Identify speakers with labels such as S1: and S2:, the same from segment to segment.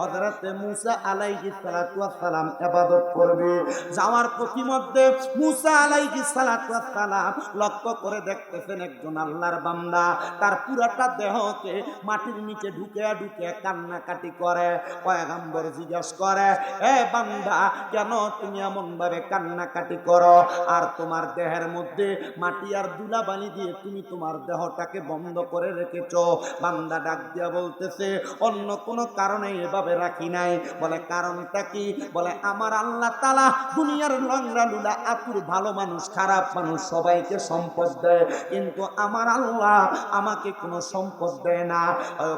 S1: হযরতে মূসা আলাইহিস সালাতু ওয়াস সালাম ইবাদত করবে। যাওয়ার পথিমধ্যে মূসা আলাইহিস সালাতু ওয়াস সালাম লক্ষ্য করে দেখতেছেন একজন আল্লাহর বান্দা তার পুরাটা দেহকে মাটির নিচে ঢুকে ঢুকে কান্নাকাটি করে। পয়গম্বর জিজ্ঞাসা করে, এ বান্দা, কেন তুমি এমন ভাবে কান্নাকাটি করো? আর তোমার দেহের মধ্যে মাটি আর ধুলাবালি দিয়ে তুমি তোমার দেহটাকে বন্ধ করে রেখেছো। বান্দা ডাক দিয়া বলতেছে, অন্য কোনো কারণে এভাবে রাখি নাই। বলে, কারণটা কি? বলে, আমার আল্লাহ তাআলা দুনিয়ার লংরা লুলা আতুর ভালো মানুষ খারাপ মানুষ সবাইকে সম্পদ দেয়, কিন্তু আমার আল্লাহ আমাকে কোনো সম্পদ দেয় না।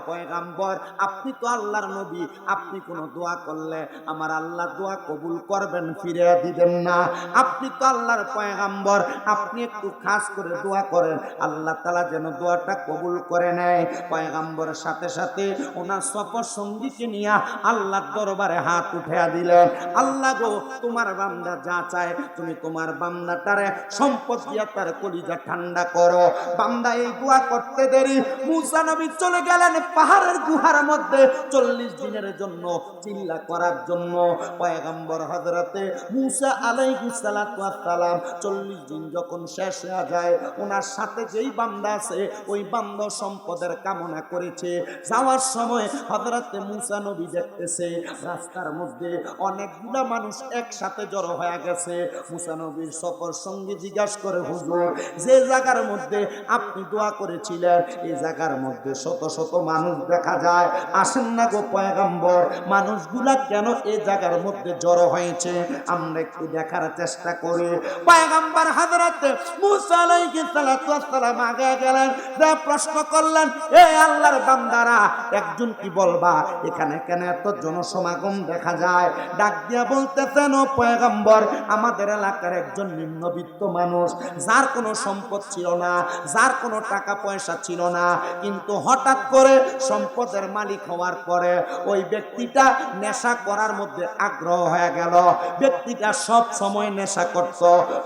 S1: পয়গম্বর, আপনি তো আল্লাহর নবী, আপনি কোনো দোয়া করলে আমার আল্লাহ দোয়া কবুল করবেন, ফিরে দিবেন না। আপনি তো আল্লাহর পয়গম্বর, আপনি একটু খাস করে দোয়া করেন, আল্লাহ তাআলা যেন দোয়াটা কবুল করে নেয়। পয়গম্বরের সাথে সাথে ওনার সফর সঙ্গীকে নিয়ে আল্লাহর দরবারে হাত উঠিয়ে দিলেন। আল্লাহ গো, তোমার বান্দা যা চায় তুমি তোমার বান্দাটারে সম্পদ দিয়া তার কলিজা ঠান্ডা করো। বান্দা এই দোয়া করতে দেরি মূসা নবী চলে গেলেন পাহাড়ের গুহার মধ্যে 40 দিনের জন্য চিল্লা করার জন্য। পয়গম্বর হযরতে মূসা আলাইহিস সালাতু ওয়াস সালাম 40 দিন যখন শেষ হয়ে যায়, ওনার সাথে যেই বান্দা আছে ওই বান্দা সম্পদের কামনা করেছে। যাওয়ার সময় হযরতে মূসা নবী দেখতেছে রাস্তার মধ্যে অনেকগুলা মানুষ একসাথে জড়ো হয়ে গেছে। মূসা নবীর সফর সঙ্গী জিজ্ঞাসা করে, হুজুর, যে জায়গার মধ্যে আপনি দোয়া করেছিলেন এই জায়গার মধ্যে শত শত মানুষ দেখা যায়, আসেন না গো পয়গম্বর, মানুষগুলা কেন এই জায়গার মধ্যে জড়ো হয়েছে আমরা একটু দেখার চেষ্টা করি। পয়গম্বর হযরত মূসা আলাইহিস সালাতু ওয়াস সালাম আগে গেলেন, যা প্রশ্ন করলেন, এ আল্লাহর বান্দারা, একজন কি বলবা এখানে কেন এত জনসমাগম দেখা যায়? ডাক দিয়া বলতেছেন, ও পয়গম্বর, আমাদের এলাকার একজন নিম্নবিত্ত মানুষ, যার কোনো সম্পদ ছিল না, যার কোনো টাকা পয়সা ছিল না, কিন্তু হঠাৎ করে সম্পদের মালিক হওয়ার পরে ওই ব্যক্তিটা নেশা করার মধ্যে আগ্রহ হয়ে গেল। ব্যক্তিটা সব সময় নেশা করত,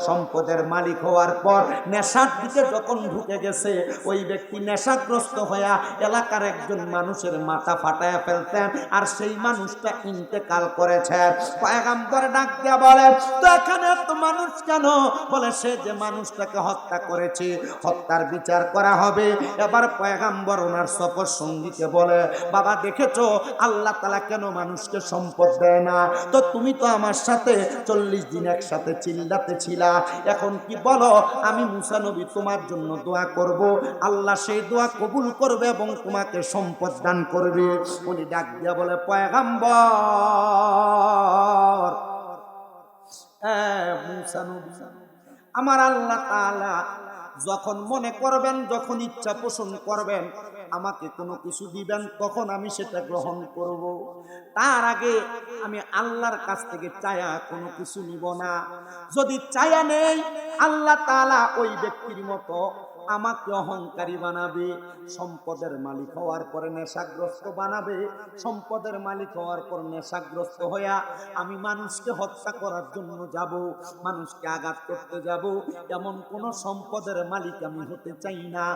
S1: সম্পদের মালিক হওয়ার পর নেশার দিকে যখন ঢুকে গেছে ওই ব্যক্তি নেশাগ্রস্ত হয়ে এলাকার একজন মানুষের মাথা ফাটায় ফেলতেন, আর সেই মানুষটা ইন্তেকাল করেছে। পয়গম্বর ডাক দিয়া বলে, তো এখানে এত মানুষ কেন? বলে, সে যে মানুষটাকে হত্যা করেছে হত্যার বিচার করা হবে। এবার পয়গম্বর ওনার সফর সঙ্গীকে বলে, বাবা দেখেছো আল্লাহ তাআলা কেন মানুষকে সম্পদ দেয় না? তো তুমি তো আমার সাথে 40 দিন একসাথে চিল্লাতে ছিলা, এখন কি বলো? আমি মূসা নবী তোমার জন্য দোয়া করব, আল্লাহ সেই দোয়া কবুল করবে এবং তোমাকে সম্পদ দান করবে। উনি ডাক দিয়া বলে, পয়গম্বর, মূসা নবী, আমার আল্লাহ তাআলা যখন মনে করবেন, যখন ইচ্ছা পোষণ করবেন আমাকে কোনো কিছু দিবেন, তখন আমি সেটা গ্রহণ করব। তার আগে আমি আল্লাহর কাছ থেকে চায়া কোনো কিছু নিব না। যদি চায়া নেই, আল্লাহ তাআলা ওই ব্যক্তির মতো আমাকে অহংকারী বানাবে, সম্পদের মালিক হওয়ার পরে নেশাগ্রস্ত বানাবে, সম্পদের মালিক হওয়ার পর নেশাগ্রস্ত হইয়া আমি মানুষকে হত্যা করার জন্য যাব, মানুষকে আঘাত করতে যাব, এমন কোন সম্পদের মালিক আমি হতে চাই না।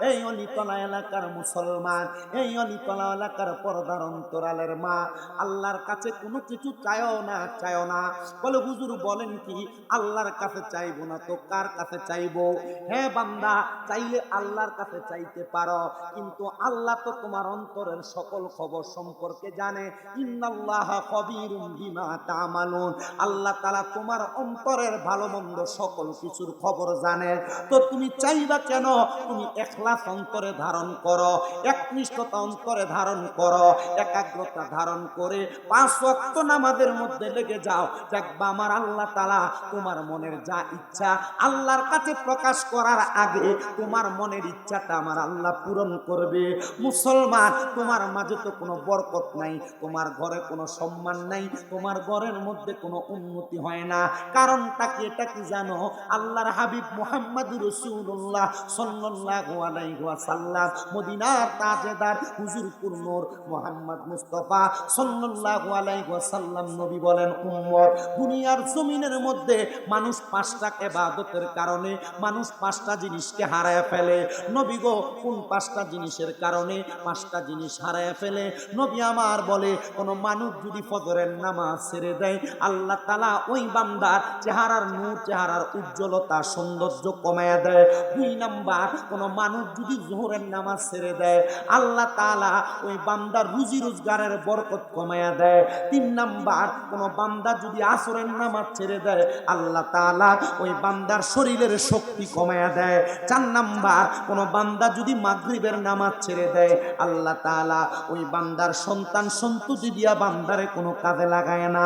S1: এই অলিতলা এলাকার মুসলমান, এই অলিতলা এলাকার পর্দার অন্তরালের মা, আল্লাহর কাছে কোনো কিছু চাইও না, চাইও না। বলে, হুজুর বলেন কি? আল্লাহর কাছে চাইবো না তো কার কাছে চাইবো? হ্যাঁ বান্দা, চাইলে আল্লাহর কাছে চাইতে পারো, কিন্তু আল্লাহ তো তোমার অন্তরের সকল খবর সম্পর্কে জানে। ইন্নাল্লাহা খবীরুম বিমা তা'মালুন, আল্লাহ তাআলা তোমার অন্তরের ভালো মন্দ সকল কিছুর খবর জানে। তো তুমি চাইবা কেন? তুমি ইখলাস অন্তরে ধারণ করো, একনিষ্ঠতা অন্তরে ধারণ করো, একাগ্রতা ধারণ করে 5 ওয়াক্ত নামাজের মধ্যে লেগে যাও, দেখবা আমার আল্লাহ তাআলা তোমার মনের যা ইচ্ছা আল্লাহর কাছে প্রকাশ করার আগে তোমার মনের ইচ্ছাটা আমার আল্লাহ পূরণ করবে। মুসলমান, তোমার মাঝে তো কোনো বরকত নাই, তোমার ঘরে কোনো সম্মান নাই, তোমার ঘরের মধ্যে কোনো উন্নতি হয় না। কারণটা কি? এটা কি জানো? আল্লাহর হাবিব মুহাম্মদুর রাসূলুল্লাহ সাল্লাল্লাহু আলাইহি ওয়াসাল্লাম, মদিনার তাজেদার হুজুরপুর নূর মুহাম্মদ মুস্তাফা সাল্লাল্লাহু আলাইহি ওয়াসাল্লাম নবী বলেন, উম্মত, দুনিয়ার জমিনের মধ্যে মানুষ 5টা ইবাদতের কারণে মানুষ 5টা জিনিসকে হারায় হারায় ফেলে। নবী গো কোন 5টা জিনিসের কারণে 5টা জিনিস হারায় ফেলে? নবী আমার বলে, কোন মানুষ যদি ফজরের নামাজ ছেড়ে দেয়, আল্লাহ তাআলা ওই বান্দার চেহারার নূর, চেহারার উজ্জ্বলতা, সৌন্দর্য কমায়া দেয়। 2 নাম্বার, কোন মানুষ যদি যোহরের নামাজ ছেড়ে দেয়, আল্লাহ তাআলা ওই বান্দার রুজি রোজগারের বরকত কমায়া দেয়। 3 নাম্বার, কোন বান্দা যদি আসরের নামাজ ছেড়ে দেয়, আল্লাহ তাআলা ওই বান্দার শরীরের শক্তি কমায়া দেয়। 4 নাম্বার, কোন বান্দা যদি মাগরিবের নামাজ ছেড়ে দেয়, আল্লাহ তাআলা ওই বান্দার সন্তান সন্ততি দিয়া বান্দারে কোনো কাজে লাগায় না।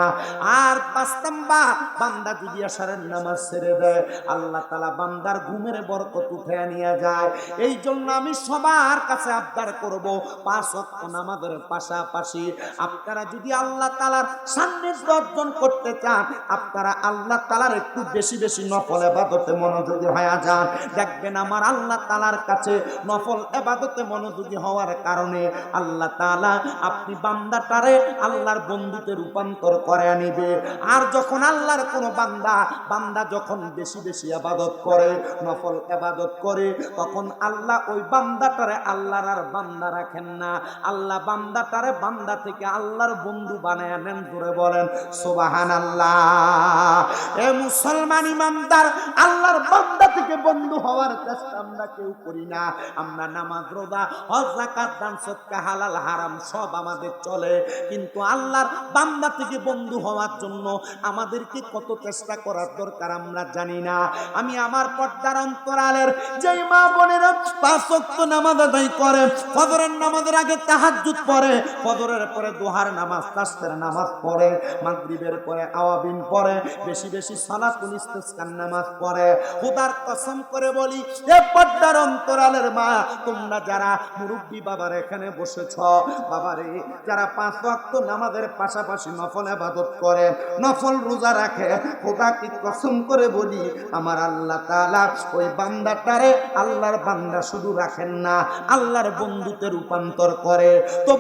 S1: আর 5 নাম্বার, বান্দা যদি আসরের নামাজ ছেড়ে দেয়, আল্লাহ তাআলা বান্দার ঘুমের বরকত উঠায় নিয়ে যায়। এই জন্য আমি সবার কাছে আবদার করব, 5 ওয়াক্ত নামাজের পাশাপাশি আপনারা যদি আল্লাহ তাআলার সান্নিধ্য অর্জন করতে চান, আপনারা আল্লাহ তাআলার একটু বেশি বেশি নফল ইবাদতে মনোযোগী হয়ে যান। দেখবেন আমার আল্লাহ তাআলার কাছে নফল ইবাদতে মনোযোগী হওয়ার কারণে আল্লাহ তাআলা আপনি বান্দাটারে আল্লাহর বন্ধুতে রূপান্তর করে নিবে। আর যখন আল্লাহর কোন বান্দা যখন বেশি বেশি ইবাদত করে, নফল ইবাদত করে, তখন আল্লাহ ওই বান্দাটারে আল্লাহর আর বান্দা রাখেন না। আল্লাহ বান্দাটারে বান্দা থেকে আল্লাহর বন্ধু বানায় নেন। জোরে বলেন সুবহানাল্লাহ। এ মুসলমান ইমানদার, আল্লাহর বান্দা থেকে বন্ধু হওয়ার চেষ্টা আমরা কেউ করি না। আমরা নামাজ, রোজা, হজ, যাকাত, দান, সদকা, হালাল হারাম সব আমাদের চলে, কিন্তু আল্লাহর বান্দা থেকে বন্ধু হওয়ার জন্য আমাদেরকে কত চেষ্টা করার দরকার আমরা জানি না। আমি আমার পর্দার অন্তরালের যেই মা বোনেরা 5 ওয়াক্ত নামাজ আদায় করে, ফজরের নামাজের আগে তাহাজ্জুদ পড়ে, ফজরের পরে দুহার নামাজ, তাসবিহের নামাজ পড়ে, মাগরিবের পরে আওয়াবিন পড়ে, বেশি বেশি সালাতুল ইস্তিসকার নামাজ পড়ে, খোদার কসম করে বলি, এ পর্দার অন্তরালের মা, তোমরা যারা মুরব্বি বাবার এখানে বসেছ, বাবারে যারা 5 ওয়াক্ত নামাজের পাশাপাশি নফল ইবাদত করে, নফল রোজা রাখে, খোদাকে কসম করে বলি, আমার আল্লাহ তাআলা ওই বান্দাটারে আল্লাহর বান্দা শুধু রাখেন না, আল্লাহর বন্ধুতে রূপান্তর করে। তো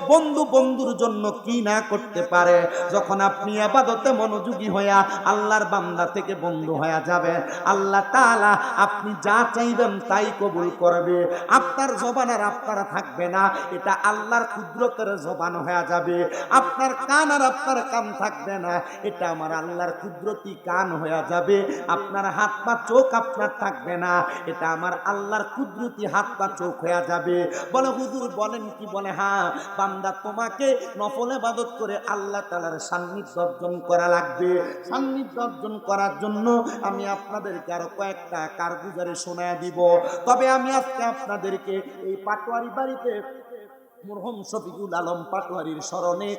S1: বন্ধুর জন্য কি না করতে পারে? যখন আপনি ইবাদতে মনোযোগী হইয়া আল্লাহর বান্দা থেকে বন্ধু হয়ে যাবে, আল্লাহ তাআলা আপনি যা চাইবেন তাই কবুল করবে। আপনার জবান আর আপনারা থাকবে না, এটা আল্লাহর কুদরতের জবান হয়ে যাবে। আপনার কান আর আপনার কান থাকবে না, এটা আমার আল্লাহর কুদরতি কান হয়ে যাবে। আপনার হাত পা চোখ আপনার থাকবে না, এটা আমার আল্লাহর কুদরতি হাত পা চোখ হয়ে যাবে। বলে হুজুর বলেন কি? বলে হ্যাঁ, বান্দা তোমাকে নফল ইবাদত করে আল্লাহ তাআলার সান্নিধ্য অর্জন করা লাগবে। সান্নিধ্য অর্জন করার জন্য আমি আপনাদেরকে আরো কয়েকটা কারগুজারি শোনায় দিব। তবে আমি আজকে আপনাদেরকে এই পাটোয়ারি বাড়িতে মরহুম শফিকুল আলম পাটোয়ারির স্মরণে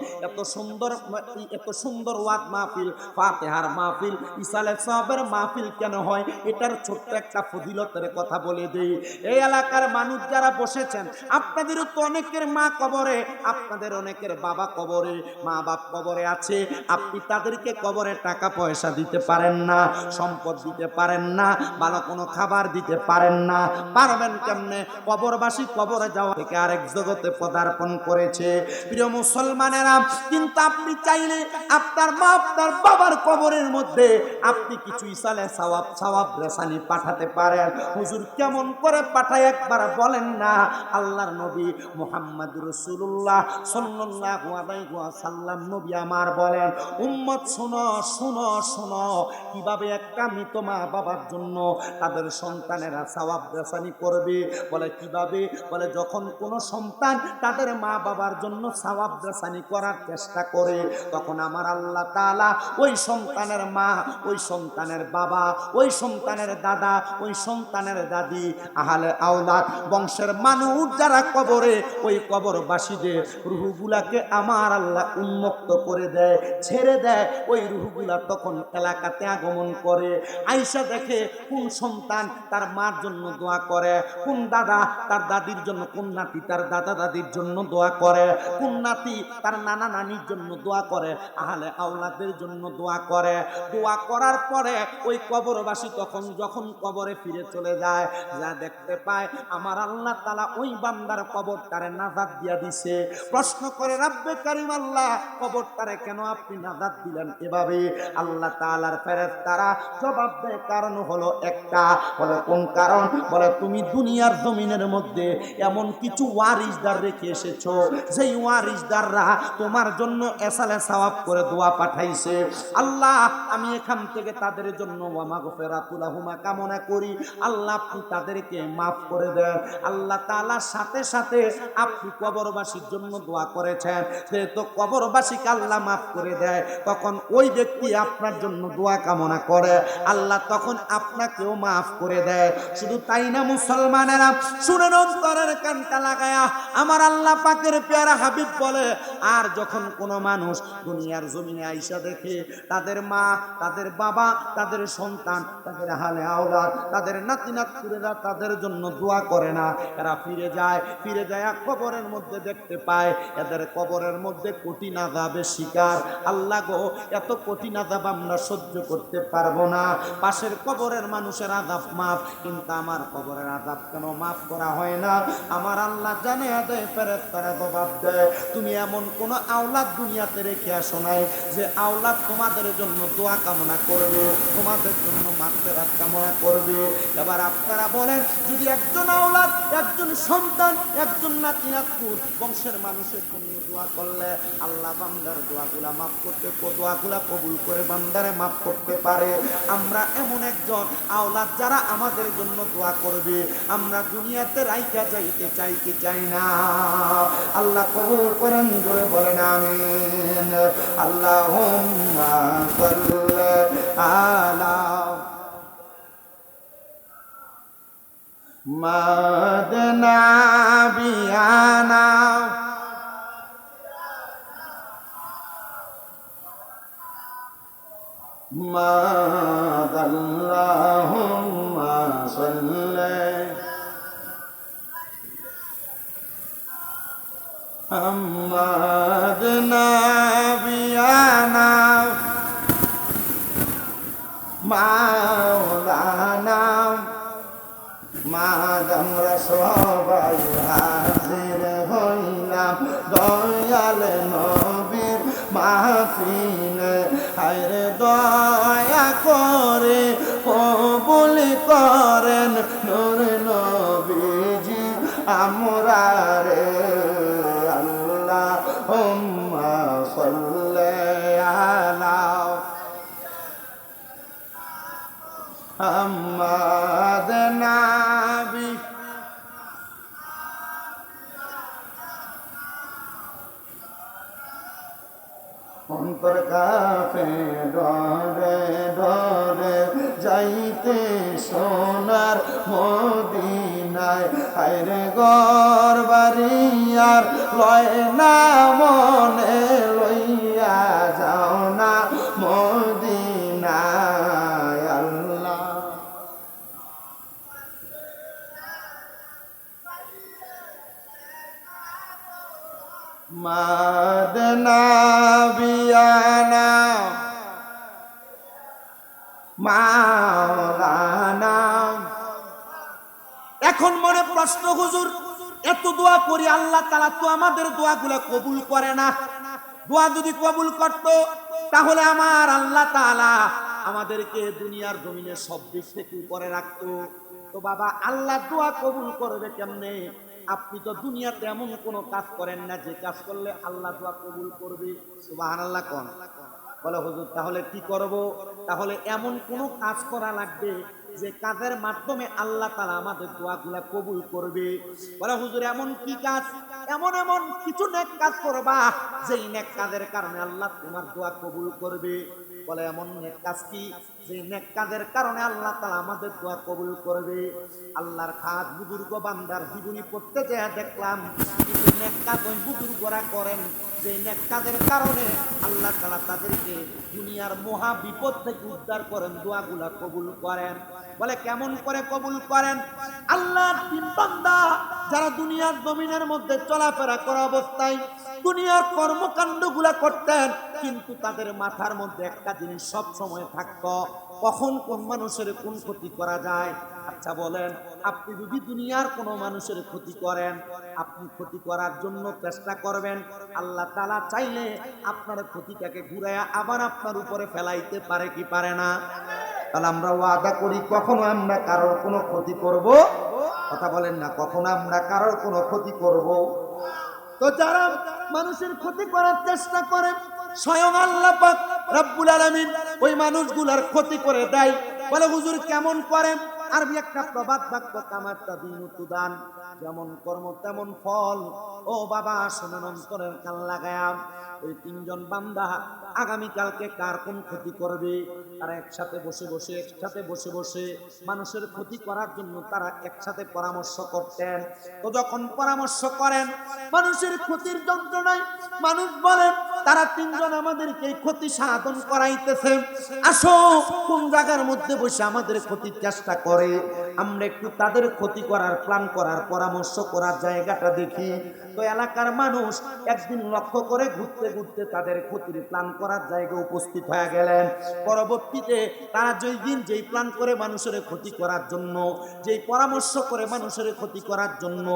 S1: এত সুন্দর ওয়াজ মাহফিল, ফাতিহার মাহফিল, ইসালে সাহাবের মাহফিল কেন হয়, এটার ছোট্ট একটা ফজিলতের কথা বলে দেই। এই এলাকার মানুষ যারা বসেছেন, আপনাদেরও তো অনেকের মা কবরে, আপনাদের অনেকের বাবা কবরে, মা বাপ কবরে আছে। আপনি তাদেরকে কবরে টাকা পয়সা দিতে পারেন না, সম্পদ দিতে পারেন না, ভালো কোনো খাবার দিতে পারেন না। পারবেন কেমনে? কবরবাসী কবরে যাওয়া থেকে আরেক জগতে পদার্পণ করেছে। প্রিয় মুসলমানেরা, কিন্তু আপনি চাইলে আপনার মা, আপনার বাবার কবরের মধ্যে আপনি কিছু ইসালে সওয়াব রেসানি পাঠাতে পারেন। হুজুর কেমন করে পাঠায় একবার বলেন না? আল্লাহর নবী মুহাম্মদুর রাসূলুল্লাহ সাল্লাল্লাহু আলাইহি ওয়াসাল্লাম নবী আমার বলেন, উম্মত শোনো শোনো শোনো, কিভাবে একটা মৃত মা বাবার জন্য তাদের সন্তানেরা সওয়াব রেসানি করবে। বলে কিভাবে? বলে যখন কোনো সন্তান তাদের মা বাবার জন্য সওয়াব রেসানি করার চেষ্টা করে, তখন আমার আল্লাহ তাআলা ওই সন্তানের মা, ওই সন্তানের বাবা, ওই সন্তানের দাদা, ওই সন্তানের দাদি, আহলে আওলাদ বংশের মানুষ যারা কবরে, ওই কবরবাসীদের রূহগুলাকে আমার আল্লাহ উন্মুক্ত করে দেয়, ছেড়ে দেয়। ওই রূহগুলা তখন এলাকাতে আগমন করে, আয়েশা দেখে কোন সন্তান তার মার জন্য দোয়া করে, কোন দাদা তার দাদির জন্য, কোন নাতি তার দাদা দাদির জন্য দোয়া করে, কোন নাতি তার নানা নানির জন্য দোয়া করে, আহলে আওলাদের জন্য দোয়া করে। দোয়া করার পরে ওই কবরবাসী তখন যখন কবরে ফিরে চলে যায়, যা দেখতে পায় আমার আল্লাহ তাআলা ওই বান্দার কবরটারে নাজাত দিয়া দিছে। প্রশ্ন করে রব্বে কারীম আল্লাহ, কবরটারে কেন আপনি নাজাত দিলেন এভাবে? আল্লাহ তাআলার ফেরেশতারা জবাব দেয়, কারণ হলো একটা। বলে কোন কারণ? বলে তুমি দুনিয়ার জমিনের মধ্যে এমন কিছু ওয়ারিসদার রেখে এসেছো, যেই ওয়ারিসদাররা তোমার জন্য এসালে সওয়াব করে দোয়া পাঠাইছে। আল্লাহ আমি এখান থেকে তাদের জন্য ওয়া মাগফিরাতুল লাহুমা কামনা করি, আল্লাহ আপনি তাদেরকে মাফ করে দেন। আল্লাহ তাআলার সাথে সাথে আপনি কবরবাসীর জন্য দোয়া করেছেন, যেহেতু কবরবাসীকে আল্লাহ মাফ করে দেয়, তখন ওই ব্যক্তি আপনার জন্য দোয়া কামনা করে, আল্লাহ তখন আপনাকেও মাফ করে দেয়। শুধু তাই না মুসলমানেরা, শুনেন অন্তরের কানটা লাগায়া, আমার আল্লাহ পাকের পেয়ারা হাবিব বলে, আর যখন কোনো মানুষ দুনিয়ার জমিনে আইসা দেখে তাদের মা, তাদের বাবা, তাদের সন্তান, তাদের আহলে আওলাদ, তাদের নাতি নাতকুরেরা তাদের জন্য দোয়া করে না, এরা ফিরে যায় কবরের মধ্যে দেখতে পায় এদের কবরের মধ্যে কঠিন আযাবের শিকার। আল্লাহ গো, এত কঠিন আযাব আমরা সহ্য করতে পারবো না। পাশের কবরের মানুষের আযাব মাফ, কিন্তু আমার কবরের আযাব কেন মাফ করা হয় না? আমার আল্লাহ জানে দেয়, ফেরেশতারা জবাব দেয়, তুমি এমন কোন আওলাদ দুনিয়াতে রেখে আসো নাই যে আওলাদ তোমাদের জন্য দোয়া কামনা করবে, তোমাদের জন্য মাগফিরাত কামনা করবে। এবার আপনারা বলেন, যদি একজন আওলাদ, একজন সন্তান, একজন নাতি নাতকুর বংশের মানুষের জন্য দোয়া করলে আল্লাহ বান্দার দোয়াগুলা মাফ করতে, দোয়াগুলা কবুল করে বান্দারে মাফ করতে পারে, আমরা এমন একজন আওলাদ যারা আমাদের জন্য দোয়া করবে আমরা দুনিয়াতে রাইখা যাইতে চাই কি চাই না? আল্লাহ কবুল করেন, জোরে বলেন আমিন। আল্লাহুম্মা সাল্লি আলা মাদনা বিয়ানা মাদাল্লাহুম্মা সাল্লি মাদনা বিয়ানা মাওলানা। মাদ আমরা সবাই হাজির হইলাম দয়াল নবীর মাহফিলে, হায়রে দয়া করে কবুল করেন নূর নবীজি আমরা রে। আল্লাহুম্মা সাল্লি আলা মুহাম্মাদ নবী। অন্তর কাঁপে ডরে ডরে যাইতে সোনার মদিনায়, হায়রে ঘর বাড়ি আর লয় না মনে, লইয়া যাও না মদিনায়। আল্লাহ মাদনা বিয়ানা মাওলানা। এখন মনে প্রশ্ন, হুজুর এত দোয়া করি আল্লাহ তাআলা তো আমাদের দোয়াগুলো কবুল করে না। দোয়া যদি কবুল করত তাহলে আমার আল্লাহ তাআলা আমাদেরকে দুনিয়ার জমিনে সব দিক থেকে উপরে রাখতো। তো বাবা, আল্লাহ দোয়া কবুল করবে কেমনে? আপনি তো দুনিয়াতে এমন কোনো কাজ করেন না যে কাজ করলে আল্লাহ দোয়া কবুল করবে। সুবহানাল্লাহ কোন? বলে হুজুর তাহলে কি করব? তাহলে এমন কোনো কাজ করা লাগবে যে কাজের মাধ্যমে আল্লাহ তাআলা আমাদের দোয়াগুলা কবুল করবে। বলে হুজুর এমন কি কাজ? এমন এমন কিছু নেক কাজ করবা যেই নেক কাজের কারণে আল্লাহ তোমার দোয়া কবুল করবে। বলে এমন নেক কাজ কি যে নেক কাজের কারণে আল্লাহ তাআলা আমাদের দোয়া কবুল করবে? আল্লাহর খাস বুজুর্গ বান্দার জীবনী পড়তে যেয়ে দেখলাম কিছু নেক কাজ ওই বুজুর্গরা করেন, যে নেক কাজের কারণে আল্লাহ তাআলা তাদেরকে দুনিয়ার মহা বিপদ থেকে উদ্ধার করেন, দোয়াগুলা কবুল করেন। বলে কেমন করে কবুল করেন? আল্লাহর তিন বান্দা যারা দুনিয়ার জমিনের মধ্যে চলাফেরা করা অবস্থায় দুনিয়ার কর্মকাণ্ডগুলা করতেন, কিন্তু তাদের মাথার মধ্যে একটা জিনিস সব সময় থাকতো, কখন কোন মানুষের কোন ক্ষতি করা যায়। আচ্ছা বলেন, আপনি যদি দুনিয়ার কোনো মানুষের ক্ষতি করেন, আপনি ক্ষতি করার জন্য চেষ্টা করবেন, আল্লাহ তাআলা চাইলে আপনার ক্ষতিটাকে ঘুরাইয়া আবার আপনার উপরে ফেলাইতে পারে কি পারে না? তাহলে আমরা ওয়াদা করি কখনো আমরা কারোর কোনো ক্ষতি করব, কথা বলেন না, কখনো আমরা কারোর কোনো ক্ষতি করব? তো যারা মানুষের ক্ষতি করার চেষ্টা করে স্বয়ং আল্লাহ পাক রব্বুল আলামিন ওই মানুষগুলার ক্ষতি করে দেয়। বলে হুজুর কেমন করে? আরবি একটা প্রবাদ বাক্য, কামাতা দিনু তুদান, যেমন কর্ম তেমন ফল। ও বাবা শুনুন অন্তরের কান লাগায়া, ওই তিনজন বান্দা আগামীকালকে কার কোন ক্ষতি করবে, তারা একসাথে বসে বসে মানুষের ক্ষতি করার জন্য তারা একসাথে পরামর্শ করতেন। তো যখন পরামর্শ করেন মানুষের ক্ষতির যন্ত্রণায়, মানুষ বলেন তারা তিনজন আমাদেরকে ক্ষতি সাধন করাইতেছে, আসো কোন জায়গার মধ্যে বসে আমাদের ক্ষতির চেষ্টা করে, আমরা একটু তাদের ক্ষতি করার প্ল্যান করার পরামর্শ করার জায়গাটা দেখি। তো এলাকার মানুষ একদিন লক্ষ্য করে ঘুরতে ঘুরতে তাদের ক্ষতির প্ল্যান করার জায়গায় উপস্থিত হয়ে গেলেন। পরবর্তীতে তারা যেই প্ল্যান করে মানুষের ক্ষতি করার জন্য, যেই পরামর্শ করে মানুষের ক্ষতি করার জন্য,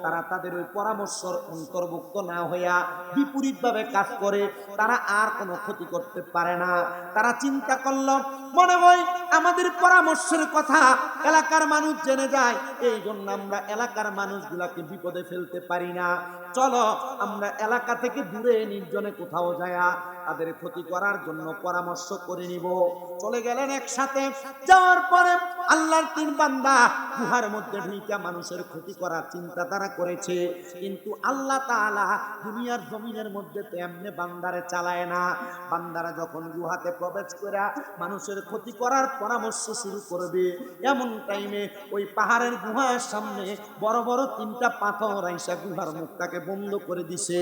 S1: তারা তাদের ওই পরামর্শের অন্তর্ভুক্ত না হইয়া বিপরীতভাবে কাজ করে, তারা আর কোনো ক্ষতি করতে পারে না। তারা চিন্তা করলো মনে হয় আমাদের পরামর্শের কথা এলাকার মানুষ জেনে যায়, এই জন্য আমরা এলাকার মানুষগুলাকে বিপদে ফেলতে পারি না, চলো আমরা এলাকা থেকে দূরে নির্জনে কোথাও যায়া তাদের ক্ষতি করার জন্য পরামর্শ করে নিব। চলে গেলেন একসাথে। যাওয়ার পরে আল্লাহর তিন বান্দা গুহার মধ্যে ঢুকে মানুষের ক্ষতি করার চিন্তা তারা করেছে, কিন্তু আল্লাহ তাআলা দুনিয়ার জমিনের মধ্যে তো এমনি বান্দারে চালায় না। বান্দারা যখন গুহাতে প্রবেশ করে মানুষের ক্ষতি করার পরামর্শ শুরু করবে, এমন টাইমে ওই পাহাড়ের গুহার সামনে বড় বড় তিনটা পাথর আইসা গুহার মুখটাকে বন্ধ করে দিছে।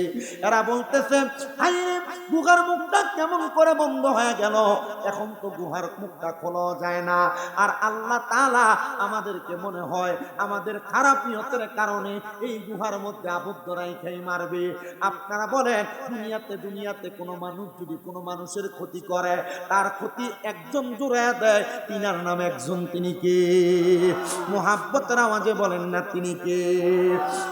S1: এরা বলতেছে হায়রে গুহার মুখটা কেমন করে বন্ধ হয়ে গেল, এখন তো গুহার মুখটা খোলা যায় না। আর আল্লাহ তাআলা আমাদেরকে মনে হয় আমাদের খারাপ নিয়তের কারণে এই গুহার মধ্যে আবদ্ধ রাইখাই মারবে। আপনারা বলেন দুনিয়াতে কোনো মানুষ যদি কোনো মানুষের ক্ষতি করে, তার ক্ষতি একজন জোড়ায় দেয়, তিনার নাম একজন, তিনি কে? মুহাব্বতের আওয়াজে বলেন না তিনি কে?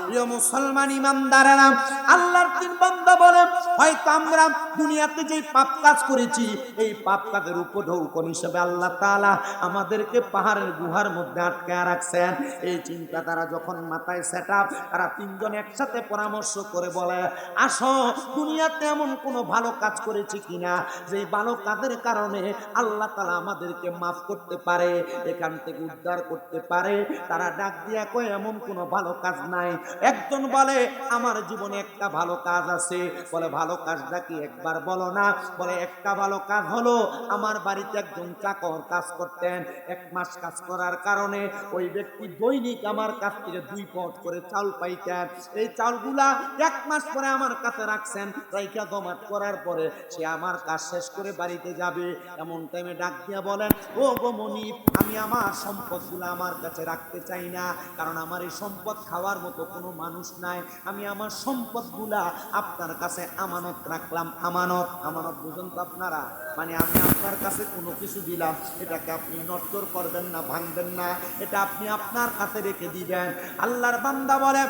S1: প্রিয় মুসলমান ইমানদারেরা, আল্লাহর তিন বান্দা বলে হয়তো আমরা দুনিয়াতে যে পাপ কাজ করেছি, এই পাপ কাজের উপঢৌকন হিসেবে আল্লাহ তাআলা আমাদেরকে পাহাড়ের গুহার মধ্যে আটকায় রাখছেন। এই চিন্তা তারা যখন মাথায় সেটআপ, তারা তিনজন একসাথে পরামর্শ করে বলে আসো দুনিয়াতে এমন কোনো ভালো কাজ করেছি কিনা যে ভালো কাজের কারণে আল্লাহ তাআলা আমাদেরকে মাফ করতে পারে, এখান থেকে উদ্ধার করতে পারে। তারা ডাক দিয়া কয় এমন কোনো ভালো কাজ নাই। একজন বলে আমার জীবনে একটা ভালো কাজ আছে। বলে ভালো কাজটা কি একবার বলো না? বলে একটা ভালো কাজ হলো আমার বাড়িতে একজন চাকর কাজ করতেন, 1 মাস কাজ করার কারণে ওই ব্যক্তি দৈনিক আমার কাছ থেকে 2 পট করে চাল পাইতেন। এই চালগুলা 1 মাস পরে আমার কাছে রাখছেন, রাইখা জমাট করার পরে সে আমার কাজ শেষ করে বাড়িতে যাবে। এমন টাইমে ডাক দিয়া বলেন ও গো মনিব, আমি আমার সম্পদগুলো আমার কাছে রাখতে চাই না, কারণ আমার এই সম্পদ খাওয়ার মতো কোনো মানুষ নাই। আমি আমার সম্পদগুলা আপনার কাছে আমানত রাখলাম। আমানত বুঝুন তো আপনারা, মানে আমি আপনার কাছে কোনো কিছু দিলাম, এটাকে আপনি নড়চড় করবেন না, ভাঙবেন না, এটা আপনি আপনার কাছে রেখে দিবেন। আল্লাহর বান্দা বলে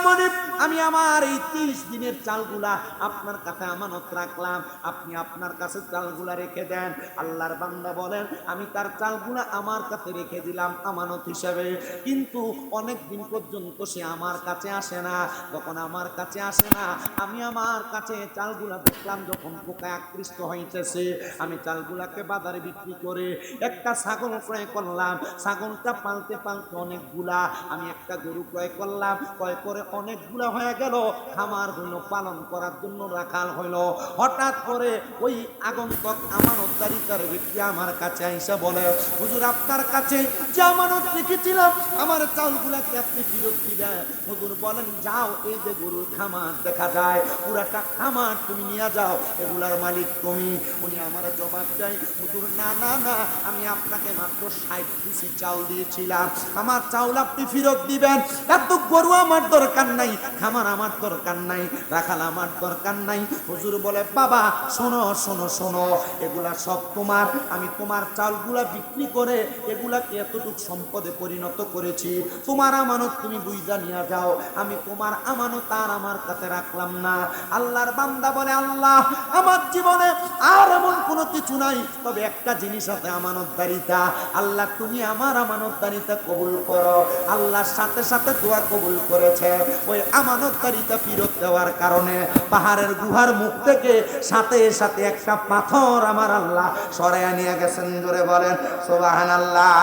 S1: মনিব, আমি আমার এই 30 দিনের চালগুলা আপনার কাছে আমানত রাখলাম, আপনি আপনার কাছে চালগুলা রেখে দেন। আল্লাহর বান্দা বলেন আমি তার চালগুলা আমার কাছে রেখে দিলাম আমানত হিসেবে, কিন্তু অনেক দিন পর্যন্ত সে আমার কাছে আসে না। যখন আমার কাছে আসে না, আমি আমার কাছে চালগুলা দেখলাম যখন পোকায় আকৃষ্ট হয় হইতেছে। আমি চালগুলাকে বাজারে বিক্রি করে একটা ছাগল ক্রয় করলাম। ছাগলটা পালতে পালতে অনেকগুলা, আমি একটা গরু ক্রয় করলাম, ক্রয় করে অনেকগুলা হয়ে গেল। খামার হইল, পালন করার জন্য রাখাল হইল। হঠাৎ করে ওই আগন্তক আমানতদারিতার ব্যক্তি আমার কাছে আইসা বলে, হুজুর আপনার কাছে যে আমানত রেখেছিলাম আমার চাউলগুলাকে আপনি ফেরত দিবেন। হুজুর বলেন, যাও, এই যে গরুর খামার দেখা যায়, পুরাটা খামার তুমি নিয়ে যাও, এগুলার মালিক তুমি। উনি আমার জবাব দেয়, হুজুর না না না, আমি আপনাকে মাত্র 60 কেজি চাউল দিয়েছিলাম, আমার চাউল আপনি ফেরত দিবেন। এত গরু আমার দরকার নাই, খামার আমার দরকার নাই, রাখাল আমার দরকার নাই। হুজুর বলে, বাবা শোনো শোনো শোনো, এগুলা সব তোমার। আমি তোমার চাউলগুলা বিক্রি করে এগুলাকে এতটুক সম্পদে পরিণত করেছি। তোমার আমানত তুমি বুঝা নিয়ে যাও, আমি তোমার আমানত আর আমার কাছে রাখলাম না। আল্লাহর বান্দা বলে, আল্লাহ আমার জীবনে আর এমন কোনো কিছু নাই, তবে একটা জিনিস আছে, আমানতদারিতা। আল্লাহ তুমি আমার আমানতদারিতা কবুল করো। আল্লাহর সাথে সাথে দোয়া কবুল করেছে। ওই আমানতদারিতা ফেরত দেওয়ার কারণে পাহাড়ের গুহার মুখ থেকে সাথে সাথে একটা পাথর আমার আল্লাহ সরাইয়া নিয়ে গেছেন। ধরে বলেন সুবহানাল্লাহ।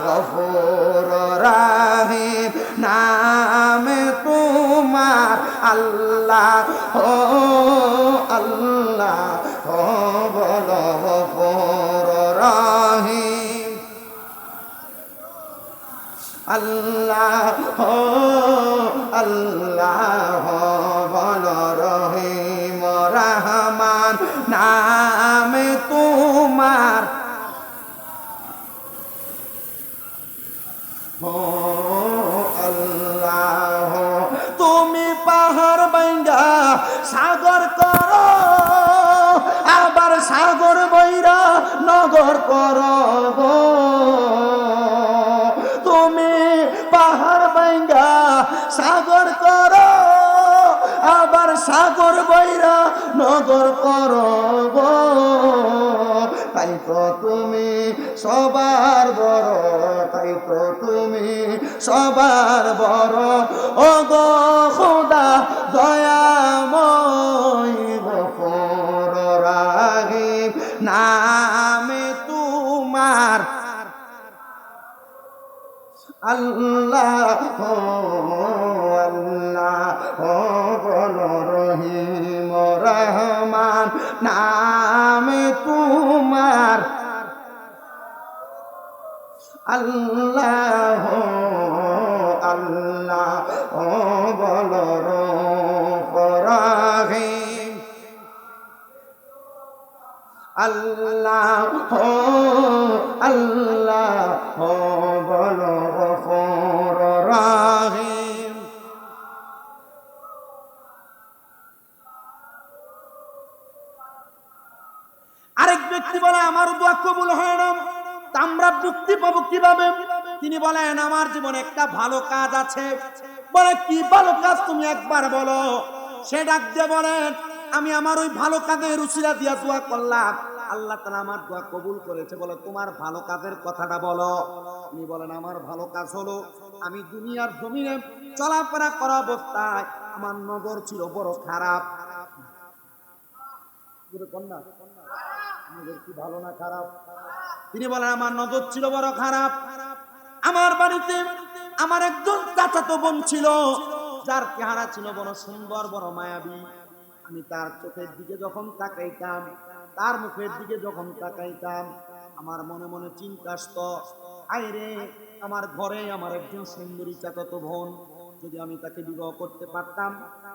S1: গফুর রহিম নামে তোমার আল্লাহ, ও আল্লাহ, ও বলো গফুর রহিম আল্লাহ, ও আল্লাহ, বলো রহিম রহমান নামে তোমার, ও আল্লাহ। তুমি পাহাড় ভাঙ্গা সাগর করো, আবার সাগর বইরা নগর করো গো। তুমি পাহাড় ভাঙ্গা সাগর করো, আবার সাগর বইরা নগর করো গো। তাই তো তুমি সবার বড়, তাই তো তুমি সবার বড়, ও গো খোদা দয়াময়। গফুর রহিম নামে তোমার আল্লাহ, ও আল্লাহ, ও বলো রহিম রহমান নামে তোমার আল্লাহ, আল্লাহ, ও বলো রহিম আল্লাহ, ও আল্লাহ, ও বলো গফুর রহিম। আরেক ব্যক্তি বলে, আমার দোয়া কবুল হয় না, তা আমরা মুক্তি পাবো কিভাবে? তিনি বলেন, আমার জীবনে একটা ভালো কাজ আছে। বলে, কি ভালো কাজ তুমি একবার বলো। সে ডাক দিয়ে বলেন, আমি আমার ওই ভালো কাজের উসিলা দিয়া দোয়া করলাম, আল্লাহ তাআলা আমার দোয়া কবুল করেছে। বলে, তোমার ভালো কাজের কথাটা বলো। তিনি বলেন, আমার ভালো কাজ হলো, আমি দুনিয়ার জমিনে চলাফেরা করা অবস্থায় আমার নজর ছিল বড় খারাপ। নজর কি ভালো না খারাপ? তিনি বলেন, আমার নজর ছিল বড় খারাপ। আমার বাড়িতে আমার একজন চাচাতো বোন ছিল, যার চেহারা ছিল বড় সুন্দর, বড় মায়াবী। আমি তার চোখের দিকে যখন তাকাইতাম, তার মুখের দিকে যখন তাকাইতাম, আমার মনে মনে চিন্তা আসতো, আইরে আমার ঘরে আমার একজন সুন্দরী চাচাতো বোন, যদি আমি তাকে বিবাহ করতে পারতাম,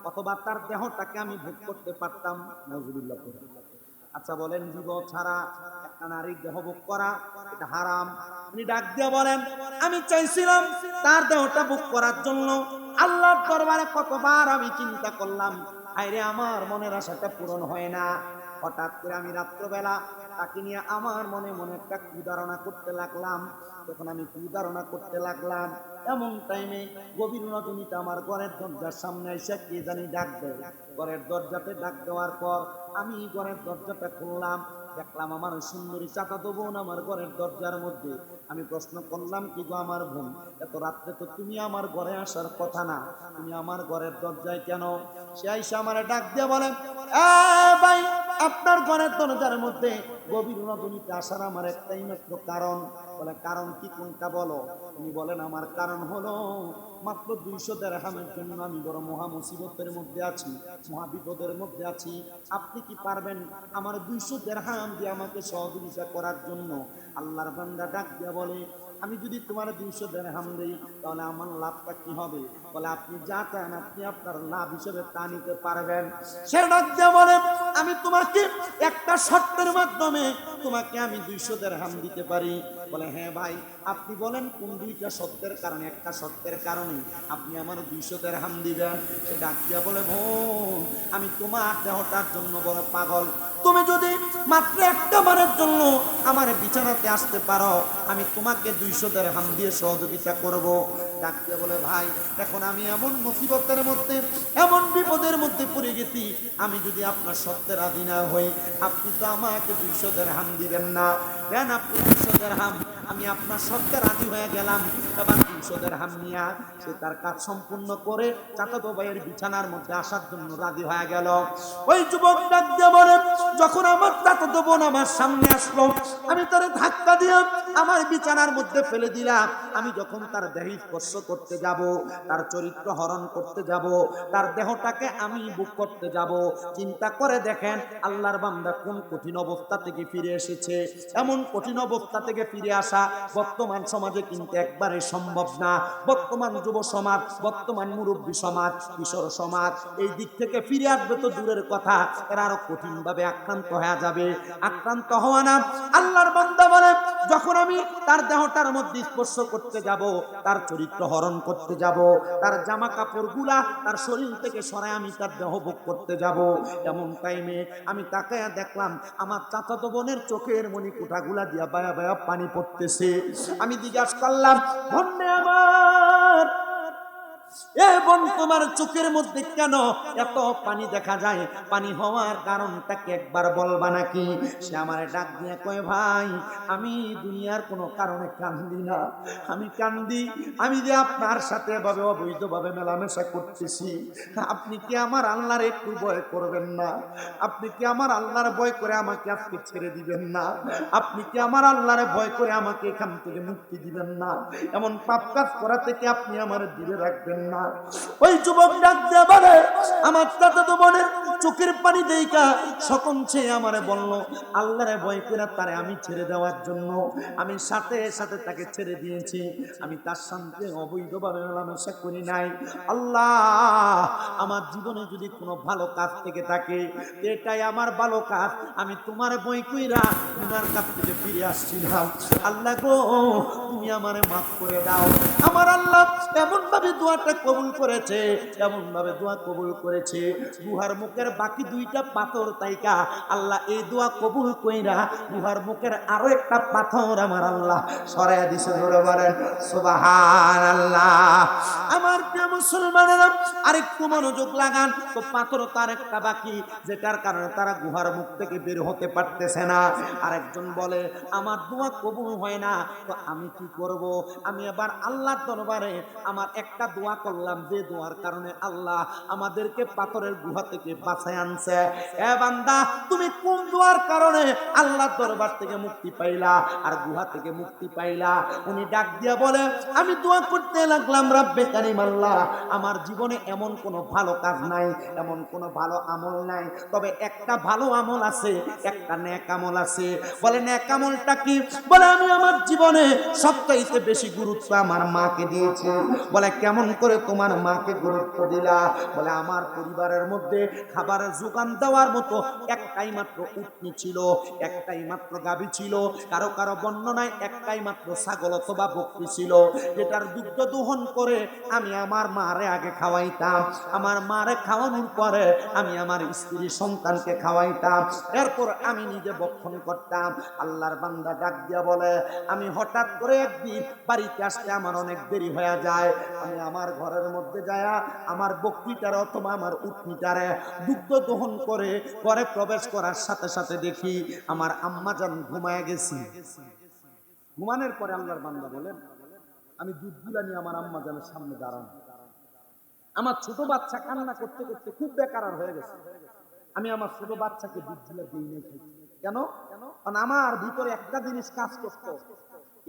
S1: অথবা তার দেহটাকে আমি ভোগ করতে পারতাম। নাউজুবিল্লাহ। আচ্ছা বলেন, বিবাহ ছাড়া একটা নারীর দেহ ভোগ করা এটা হারাম? উনি ডাক দিয়ে বলেন, আমি চাইছিলাম তার দেহটা ভোগ করার জন্য। আল্লাহর দরবারে কতবার আমি চিন্তা করলাম, আইরে আমার মনের আশাটা পূরণ হয় না। হঠাৎ করে আমি রাত্রবেলা তাকে নিয়ে আমার মনে মনে একটা কুধারণা করতে লাগলাম। যখন আমি কুধারণা করতে লাগলাম, এমন টাইমে গভীর রজনীতে আমার ঘরের দরজার সামনে এসে কে জানি ডাক দেয়। ঘরের দরজাতে ডাক দেওয়ার পর আমি ঘরের দরজাটা খুললাম, দেখলাম আমার সুন্দরী চাচাতো বোন আমার ঘরের দরজার মধ্যে। আমি প্রশ্ন করলাম, কি গো আমার বোন, এত রাত্রে তো তুমি আমার ঘরে আসার কথা না, তুমি আমার ঘরের দরজায় কেন? সে আইসা আমার ডাক দিয়ে বলেন, ভাই আপনার ঘরের দরজার মধ্যে গভীর রজনীতে আসার আমার একটাই মাত্র কারণ। বলে কারণ কি, কোনটা বলো? তিনি বলেন আমার কারণ হলো মাত্র 200 দিরহামের জন্য আমি বড় মহা মুসিবতের মধ্যে আছি, মহা বিপদের মধ্যে আছি। আপনি কি পারবেন আমার 200 দিরহাম দিয়ে আমাকে সহযোগিতা করার জন্য? আল্লাহর বান্দা ডাক দিয়া বলে আমি যদি তোমার 200 দিরহাম দেই তাহলে আমার লাভটা কি হবে? বলে আপনি যা চান আপনি আপনার লাভ হিসেবে তা নিতে পারবেন। সে ডাক দিয়া বলে আমি তোমাকে একটা শর্তের মাধ্যমে তোমাকে আমি 200 দিরহাম দিতে পারি। বলে হ্যাঁ ভাই, আপনি বলেন কোন দুইটা শর্তের কারণে? একটা শর্তের কারণে আপনি আমার 200 দিরহাম দিবেন। সে ডাক দিয়া বলে বোন, আমি তোমার দেহটার জন্য বড় পাগল। তুমি যদি মাত্র একটা বারের জন্য আমার বিছানাতে আসতে পারো, আমি তোমাকে 200 দিরহাম দিয়ে সহযোগিতা করব। ডাক দিয়া বলে ভাই, এখন আমি এমন মুসিবতের মধ্যে, এমন বিপদের মধ্যে পড়ে গেছি, আমি যদি আপনার শর্তে রাজি না হই, আপনি তো আমাকে 200 দিরহাম দিবেন না। দেন আপনি 200 দিরহাম, আমি আপনার শর্তে রাজি হয়ে গেলাম। এবার 200 দিরহাম নিয়ে সে তার কাজ সম্পূর্ণ করে চাচাতো ভাইয়ের বিছানার মধ্যে আসার জন্য রাজি হয়ে গেল। ওই যুবক ডাক দিয়ে বলে যখন আমার চাচাতো বোন আমার সামনে আসলো, আমি তার ধাক্কা দিয়ে আমার বিছানার মধ্যে ফেলে দিলাম। আমি যখন তার দেহ স্পর্শ করতে যাব, তার চরিত্র হরণ করতে যাব, তার দেহটাকে আমি বুক করতে যাব, চিন্তা করে দেখেন আল্লাহর বান্দা কোন কঠিন অবস্থা থেকে ফিরে এসেছে। এমন কঠিন অবস্থা থেকে ফিরে আসা বর্তমান সমাজে কিন্তু একবারে সম্ভব না। বর্তমান যুব সমাজ, বর্তমান মুরব্বী সমাজ, কিশোর সমাজ এই দিক থেকে ফিরে আসবে তো দূরের কথা, এরা আরো কঠিন ভাবে আক্রান্ত হয়ে যাবে। আক্রান্ত হওয়া না, আল্লাহর বান্দা বলে যখন আমি তার দেহটার মধ্যে স্পর্শ করতে যাব, তার চরিত্র হরণ করতে যাব, তার জামা কাপড়গুলা তার শরীর থেকে সরায় আমি তার দেহ ভোগ করতে যাব, এমন টাইমে আমি তাকায়া দেখলাম আমার চাচাতো বোনের চোখের মনি কোঠাগুলা দিয়া বায়া বায়া পানি পড়তেছে। আমি জিজ্ঞাসা করলাম ধন্য আমার, এবং তোমার চোখের মধ্যে কেন এত পানি দেখা যায়? পানি হওয়ার কারণটা কি একবার বলবা নাকি? সে আমার ডাক দিয়ে কয় ভাই, আমি দুনিয়ার কোনো কারণে কান্দি না, আমি কান্দি আমি যে আপনার সাথে এভাবে অবৈধভাবে মেলামেশা করতেছি। আপনি কি আমার আল্লাহর একটু ভয় করবেন না? আপনি কি আমার আল্লাহর ভয় করে আমাকে আজকে ছেড়ে দিবেন না? আপনি কি আমার আল্লাহর ভয় করে আমাকে এখান থেকে মুক্তি দিবেন না? এমন পাপ কাজ করা থেকে আপনি আমার দূরে রাখবেন না? ওই যুবক ডাক দিয়ে বলে আমার চাচাতো বোনের চোখের পানি দেইকা সকম সে আমারে বলল আল্লাহরে ভয় করে তারে আমি ছেড়ে দেওয়ার জন্য আমি সাথে সাথে তাকে ছেড়ে দিয়েছি। আমি তার সাথে অবৈধভাবে মেলামেশা করি নাই। আল্লাহ, আমার জীবনে যদি কোনো ভালো কাজ থেকে থাকে এটাই আমার ভালো কাজ। আমি তোমার ভয় কইরা তোমার কাছ থেকে ফিরে আসছিলাম। আল্লাহ গো, তুমি আমারে মাফ করে দাও। আমার আল্লাহ এমন ভাবে দোয়াটা কবুল করেছে, এমন ভাবে দোয়া কবুল করেছে, গুহার মুখের বাকি দুইটা পাথর তাইকা আল্লাহ এই দোয়া কবুল কইরা গুহার মুখের আরো একটা পাথর আমার আল্লাহ সরাইয়া দিছে। ধরে বলেন সুবহানাল্লাহ। আমার প্রিয় মুসলমানেরা আরেকটু মনোযোগ লাগান তো, পাথর তার একটা বাকি, যেটার কারণে তারা গুহার মুখ থেকে বের হতে পারতেছে না। আরেকজন বলে আমার দোয়া কবুল হয় না, তো আমি কি করব? আমি এবার আল্লাহর দরবারে আমার একটা দোয়া করলাম, যে দোয়ার কারণে আল্লাহ আমাদেরকে পাথরের গুহা থেকে বাঁচায় আনছে। এ বান্দা, তুমি কোন দোয়ার কারণে আল্লাহর দরবার থেকে মুক্তি পাইলা আর গুহা থেকে মুক্তি পাইলা? উনি ডাক দিয়া বলে আমি দোয়া করতে লাগলাম রব্বে কারিম আল্লাহ, আমার জীবনে এমন কোনো ভালো কাজ নাই, এমন কোনো ভালো আমল নাই, তবে একটা ভালো আমল আছে, একটা নেক আমল আছে। বলে নেক আমলটা কি? বলে আমি আমার জীবনে সবচাইতে বেশি গুরুত্ব আমার মাকে দিয়েছি। বলে কেমন করে তোমার মাকে গুরুত্ব দিলা? বলে আমার পরিবারের মধ্যে খাবারের যোগান দেওয়ার মতো একটাই মাত্র উটনি ছিল, একটাই মাত্র গাভী ছিল, কারো কারো বর্ণনায় একটাই মাত্র ছাগল অথবা বকরি ছিল, যেটার দুগ্ধ দোহন করে আমি আমার মারে আগে খাওয়াইতাম, আমার মারে খাওয়ানোর পরে আমি আমার স্ত্রী সন্তানকে খাওয়াইতাম, এরপর আমি নিজে ভক্ষণ করতাম। আল্লাহর বান্দা ডাক দিয়া বলে আমি হঠাৎ করে একদিন বাড়িতে আসতে আমার অনেক দেরি হয়ে যায়, আমি আমার ঘরের মধ্যে যায়া আমার বকরিটারে অথবা আমার উটনিটারে দুগ্ধ দহন করে ঘরে প্রবেশ করার সাথে সাথে দেখি আমার আম্মা জান ঘুমায় গেছি। ঘুমানোর পরে আল্লাহর বান্দা বলেন আমি দুধগুলা নিয়ে আমার আম্মা জানের সামনে দাঁড়ান, আমার ছোট বাচ্চা কান্না করতে করতে খুব বেকারার হয়ে গেছে। আমি আমার ছোট বাচ্চাকে দুধ দিলে দিই না খাইতে। কেন? কারণ আমার ভিতরে একটা জিনিস কাজ করতো,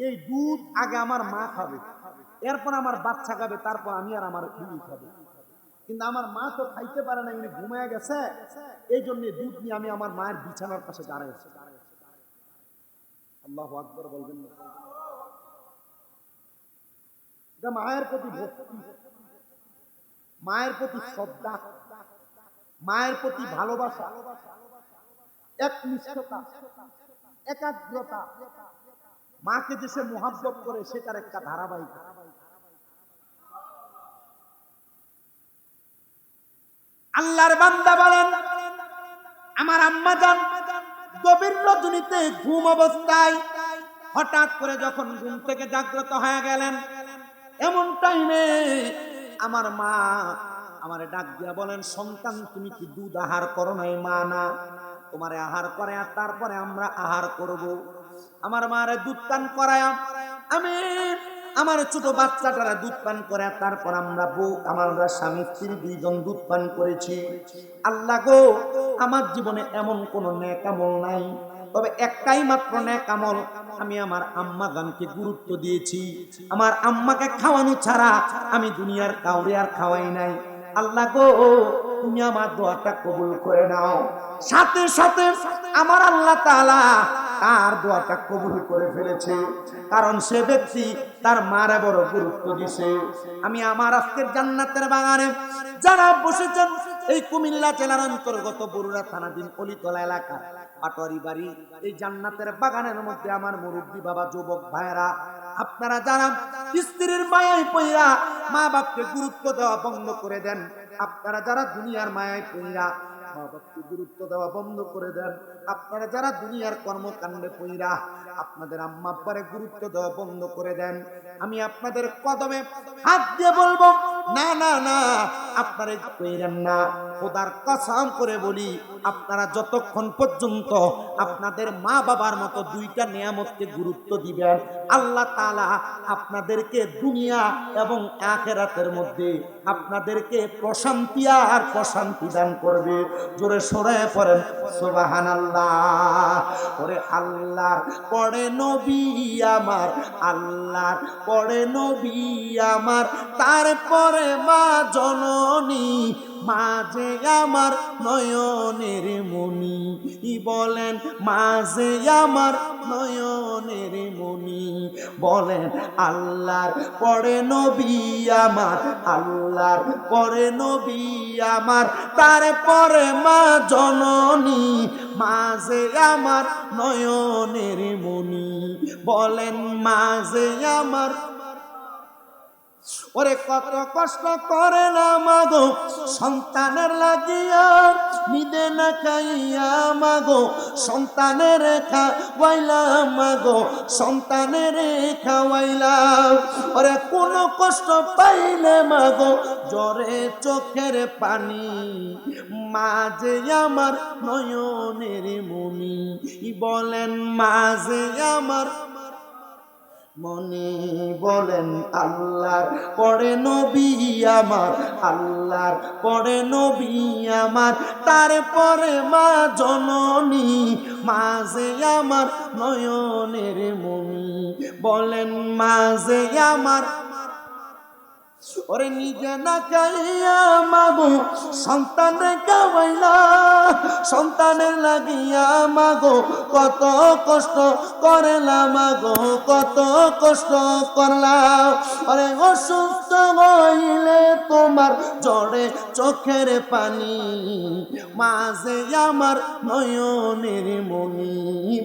S1: এই দুধ আগে আমার মা খাবে, এরপর আমার বাচ্চা খাবে, তারপর আমি আর আমার বিবি খাবে। কিন্তু আমার মা তো খাইতে পারে না, উনি ঘুমায় গেছে, এই জন্য দুধ নিয়ে আমি আমার মায়ের বিছানার পাশে দাঁড়াইছি। আল্লাহু আকবার বলবেন না? এটা মায়ের প্রতি ভক্তি, মায়ের প্রতি শ্রদ্ধা, মায়ের প্রতি ভালোবাসা, একনিষ্ঠতা, একাগ্রতা। মাকে যে সে মুহাব্বত করে সেটার একটা ধারাবাহিক। আল্লাহর বান্দা বলেন, আমার আম্মা জান গভীর রজনীতে ঘুম অবস্থায় হঠাৎ করে যখন ঘুম থেকে জাগ্রত হয়ে গেলেন, এমন টাইমে আমার মা আমারে ডাক দিয়া বলেন, সন্তান তুমি কি দুধ আহার করো নাই? মা না, তোমারে আহার করে আর তারপরে আমরা আহার করব। আমার মারে দুধ পান করায় আমি আমার ছোট বাচ্চাটারা দুধ পান করে, তারপর আমরা আমরা স্বামী স্ত্রী দুইজন দুধ পান করেছি। আল্লাহ গো, আমার জীবনে এমন কোন নেক আমল নাই, তবে একটাই মাত্র নেক আমল, আমি আমার আম্মা জানকে গুরুত্ব দিয়েছি। আমার আম্মাকে খাওয়ানো ছাড়া আমি দুনিয়ার কাউরে আর খাওয়াই নাই। আল্লাহ গো, তুমি আমার দোয়াটা কবুল করে নাও। সাথে সাথে আমার আল্লাহ তাআলা তার দোয়াটা কবুল করে ফেলেছে, কারণ সে ব্যক্তি তার মারে বড় গুরুত্ব দিছে। আমি আমার আজকের জান্নাতের বাগানে যারা বসেছেন, এই কুমিল্লা জেলার অন্তর্গত বরুড়া থানাধীন অলিতলা এলাকা পাটোয়ারি বাড়ি, এই জান্নাতের বাগানের মধ্যে আমার মুরব্বী বাবা, যুবক ভাইরা, আপনারা যারা স্ত্রীর মায়ায় পইরা মা বাপকে গুরুত্ব দেওয়া বন্ধ করে দেন, আপনারা যারা দুনিয়ার মায়ায় পইরা মা বাপকে গুরুত্ব দেওয়া বন্ধ করে দেন, আপনারা যারা দুনিয়ার কর্মকাণ্ডে পইরা আপনাদের আম্মা আব্বারে গুরুত্ব দেওয়া বন্ধ করে দেন, আমি আপনাদের কদমে হাত দিয়ে বলবো, না না না, আপনারা কইরেন না। খোদার কসম করে বলি, আপনারা যতক্ষণ পর্যন্ত আপনাদের মা বাবার মতো দুইটা নিয়ামতকে গুরুত্ব দিবেন, আল্লাহ তাআলা আপনাদেরকে দুনিয়া এবং আখিরাতের মধ্যে আপনাদেরকে প্রশান্তি আর প্রশান্তি দান করবে। জোরে সরে পড়েন সুবহানাল্লাহ। ওরে আল্লাহর পড়ে নবী আমার, আল্লাহর পড়ে নবী আমার, তারপরে মা জননী, মাঝে আমার নয়নের মনি, বলেন মাঝে আমার নয়নের মনি। বলেন আল্লাহর পরে নবী আমার, আল্লাহর পরে নবী আমার, তারপরে মা জননী, মাঝে আমার নয়নের মনি। বলেন মাঝে আমার। ওরে কত কষ্ট করে না মাগো সন্তানের লাগিয়া, নিদে না খাইয়া মাগো সন্তানের খাওয়াইলা, মাগো সন্তানের খাওয়াইলা। ওরে কোন কষ্ট পাইলে মাগো জ্বরে চোখের পানি, মাঝে আমার নয়নের মনি। বলেন মাঝে আমার মনি। বলেন আল্লাহর পরে নবী আমার, আল্লাহর পরে নবী আমার, তারপরে মা জননী, মাঝে আমার নয়নের মনি। বলেন মাঝে আমার। ওরে নিজে না খাইয়া মাগো সন্তানের খাওয়াইলা, সন্তানের লাগিয়া মাগো কত কষ্ট করলাম, মাগো কত কষ্ট করলাম। ওরে অসুস্থ হইলে তোমার জ্বরে চোখের পানি, মাঝে আমার নয়নের মনি।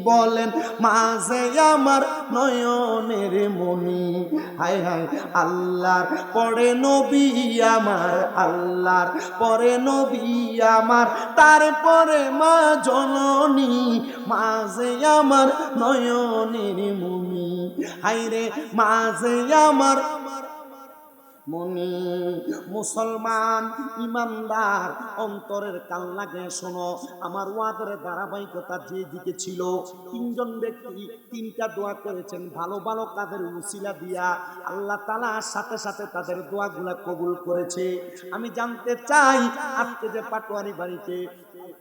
S1: বলেন মাঝে আমার নয়নের মনি। হায় হায় আল্লাহর পরে নবী আমার, আল্লাহর পরে নবী আমার, তারপরে মা জননী, মাঝে আমার নয়নের মনি। হায়রে মাঝে আমার মনি। মুসলমান ইমানদার অন্তরের কান লাগে শোনো, আমার ওয়াদের ধারাবাহিকতা যে দিকে ছিল, তিনজন ব্যক্তি তিনটা দোয়া করেছেন ভালো ভালো কাজের উসিলা দিয়া, আল্লাহ তাআলা সাথে সাথে তাদের দোয়াগুলা কবুল করেছে। আমি জানতে চাই আজকে যে পাটোয়ারি বাড়িতে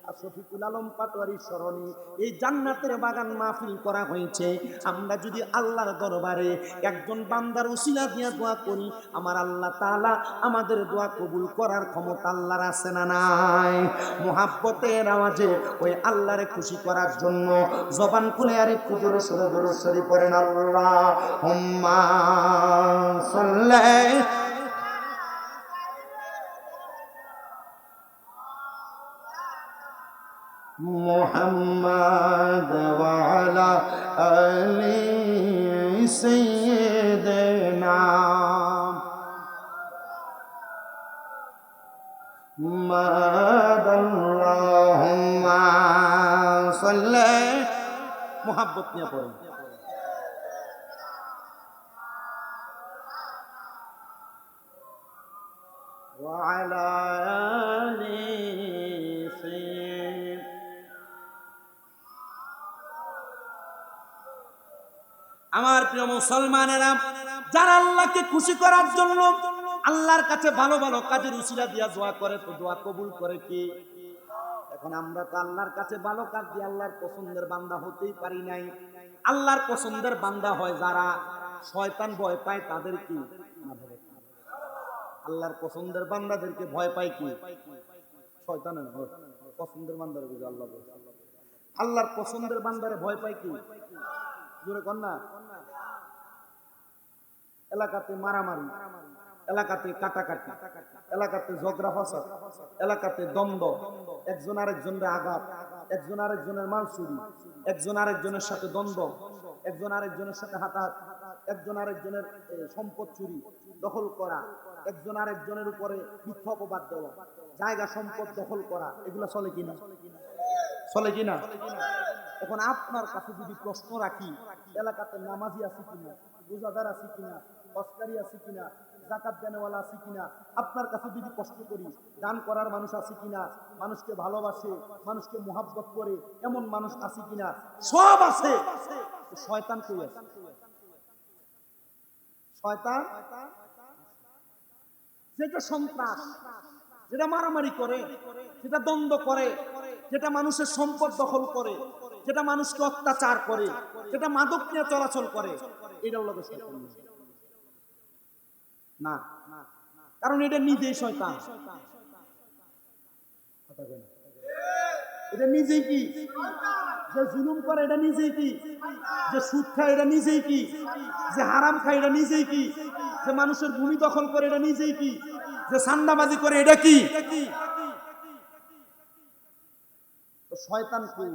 S1: শফিকুল আলম পাটোয়ারির স্মরণে এই জান্নাতের বাগান মাহফিল করা হয়েছে। আমরা যদি আল্লাহর দরবারে একজন বান্দার উসিলা দিয়া দোয়া করি, আমার আল্লাহ তাআলা আমাদের দোয়া কবুল করার ক্ষমতা আল্লাহর আছে না নাই? মুহাব্বতের আওয়াজে ওই আল্লাহরে খুশি করার জন্য জবান খুলে আর একটু জোরে সোরে দরুদ শরীফ পড়েন, আল্লাহুম্মা সাল্লি মুহাম্মাদ ওয়া আলা আলি সাইয়্যিদিনা মুহাম্মাদ। আল্লাহুম্মা সাল্লি, মুহাব্বত নিয়ে পড়েন। ওয়া আলা আলি সাইয়্যিদিনা। আমার প্রিয় মুসলমানেরা, যারা আল্লাহকে খুশি করার জন্য আল্লাহর কাছে ভালো ভালো কাজের উসিলা দিয়া দোয়া করে, তো দোয়া কবুল করে কি? এখন আমরা তো আল্লাহর কাছে ভালো কাজ দিয়ে আল্লাহর পছন্দের বান্দা হতেই পারি নাই। আল্লাহর পছন্দের বান্দা হয় যারা শয়তান ভয় পায় তাদের কি? আল্লাহর পছন্দের বান্দাদেরকে ভয় পায় কি? শয়তানের পছন্দের বান্দারে বুঝে আল্লাহ। আল্লাহর পছন্দের বান্দারে ভয় পায় কি? জোরে কর না। এলাকাতে মারামারি, এলাকাতে কাটাকাটি, এলাকাতে ঝগড়া ফাসাদ, এলাকাতে দ্বন্দ্ব, একজন আরেকজনের আঘাত, একজন আরেকজনের মাল চুরি, একজন আরেকজনের সাথে দ্বন্দ্ব, একজন আরেকজনের সাথে হাতাহাত, একজন আরেকজনের সম্পদ চুরি দখল করা, একজন আরেকজনের উপরে মিথ্যা অপবাদ দেওয়া, জায়গা সম্পদ দখল করা, এগুলা চলে কিনা? চলে কিনা? এখন আপনার কাছে যদি প্রশ্ন রাখি, এলাকাতে নামাজি আছে কিনা, রোজাদার আছে কিনা, অস্কারি আছে কিনা, যাকাত দেনেওয়ালা আছে কিনা, আপনার কাছে যদি প্রশ্ন করি দান করার মানুষ আছে কিনা, মানুষকে ভালোবাসে, মানুষকে মুহাব্বত করে এমন মানুষ আছে কিনা, সব আছে। শয়তান কই আছে? শয়তান যেটা সন্ত্রাস, যেটা মারামারি করে, যেটা দ্বন্দ্ব করে, যেটা মানুষের সম্পদ দখল করে, যেটা মানুষকে অত্যাচার করে, যেটা মাদক নিয়ে চলাচল করে, এটার লগে শয়তান না, কারণ এটা নিজেই শয়তান। এটা নিজেই কি? যে জুলুম করে এটা নিজেই কি? যে সুদ খায় এটা নিজেই কি? যে হারাম খায় এটা নিজেই কি? যে মানুষের ভূমি দখল করে এটা নিজেই কি? যে সান্দাবাজি করে এটা কি? শয়তান কি?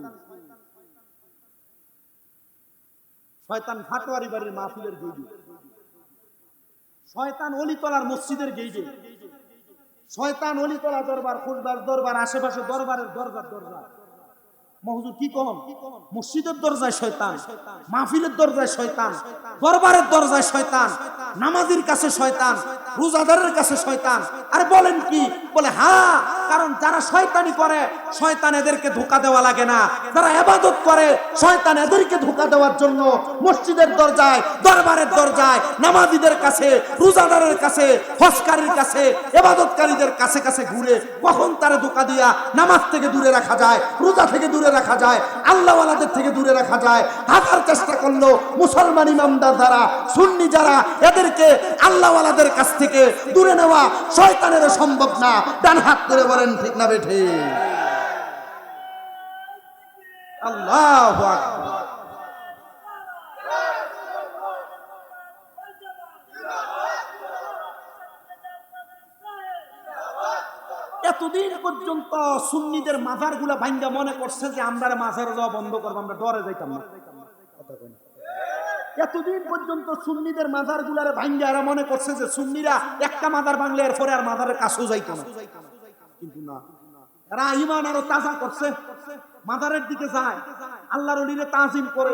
S1: শয়তান ভাটোয়ারি বাড়ির মাহফিলের গেইটে, শয়তান অলিতলার মসজিদের গেইটে, শয়তান অলিতলা দরবার, ফুলবাস দরবার, আশেপাশে দরবারের দরজার দরজা। মহুজুর কি কম? মসজিদের দরজায় শয়তান, মাহফিলের দরজায় শয়তান, দরবারের দরজায় শয়তান, নামাজির কাছে শয়তান, রোজাদারের কাছে শয়তান। আরে বলেন কি? বলে হ্যাঁ, কারণ যারা শয়তানি করে শয়তান এদেরকে ধোঁকা দেওয়া লাগে না, যারা ইবাদত করে শয়তান এদেরকে ধোঁকা দেওয়ার জন্য মসজিদের দরজায়, দরবারের দরজায়, নামাজিদের কাছে, রোজাদারের কাছে, হজকারীর কাছে, ইবাদতকারীদের কাছে কাছে ঘুরে কখন তারে ধোঁকা দিয়া নামাজ থেকে দূরে রাখা যায়, রোজা থেকে দূরে রাখা যায়, আল্লাহওয়ালাদের থেকে দূরে রাখা যায়। হাজার চেষ্টা করলো মুসলমান ইমামদার যারা, সুন্নি যারা, এদেরকে আল্লাহওয়ালাদের কাছ থেকে দূরে নেওয়া শয়তানের সম্ভব না। ডান হাত করে বলেন ঠিক না বেঠে? আল্লাহু আকবার। এতদিন পর্যন্ত সুন্নিদের মাজার গুলা ভাঙ্গা মনে করছে যে আমরা মাজারে যাওয়া বন্ধ করবো, আমরা ডরে যাইতাম না। এতদিন পর্যন্ত সুন্নিদের মাজার গুলারে ভাঙ্গা এরা মনে করছে যে সুন্নিরা একটা মাজার ভাঙলে এর পরে আর মাজারের কাছেও যাইতো না। কিন্তু না, এরা ঈমান আরো তাজা করছে, মাজারের দিকে যায়, আল্লাহর ওলিরে তাজিম করে,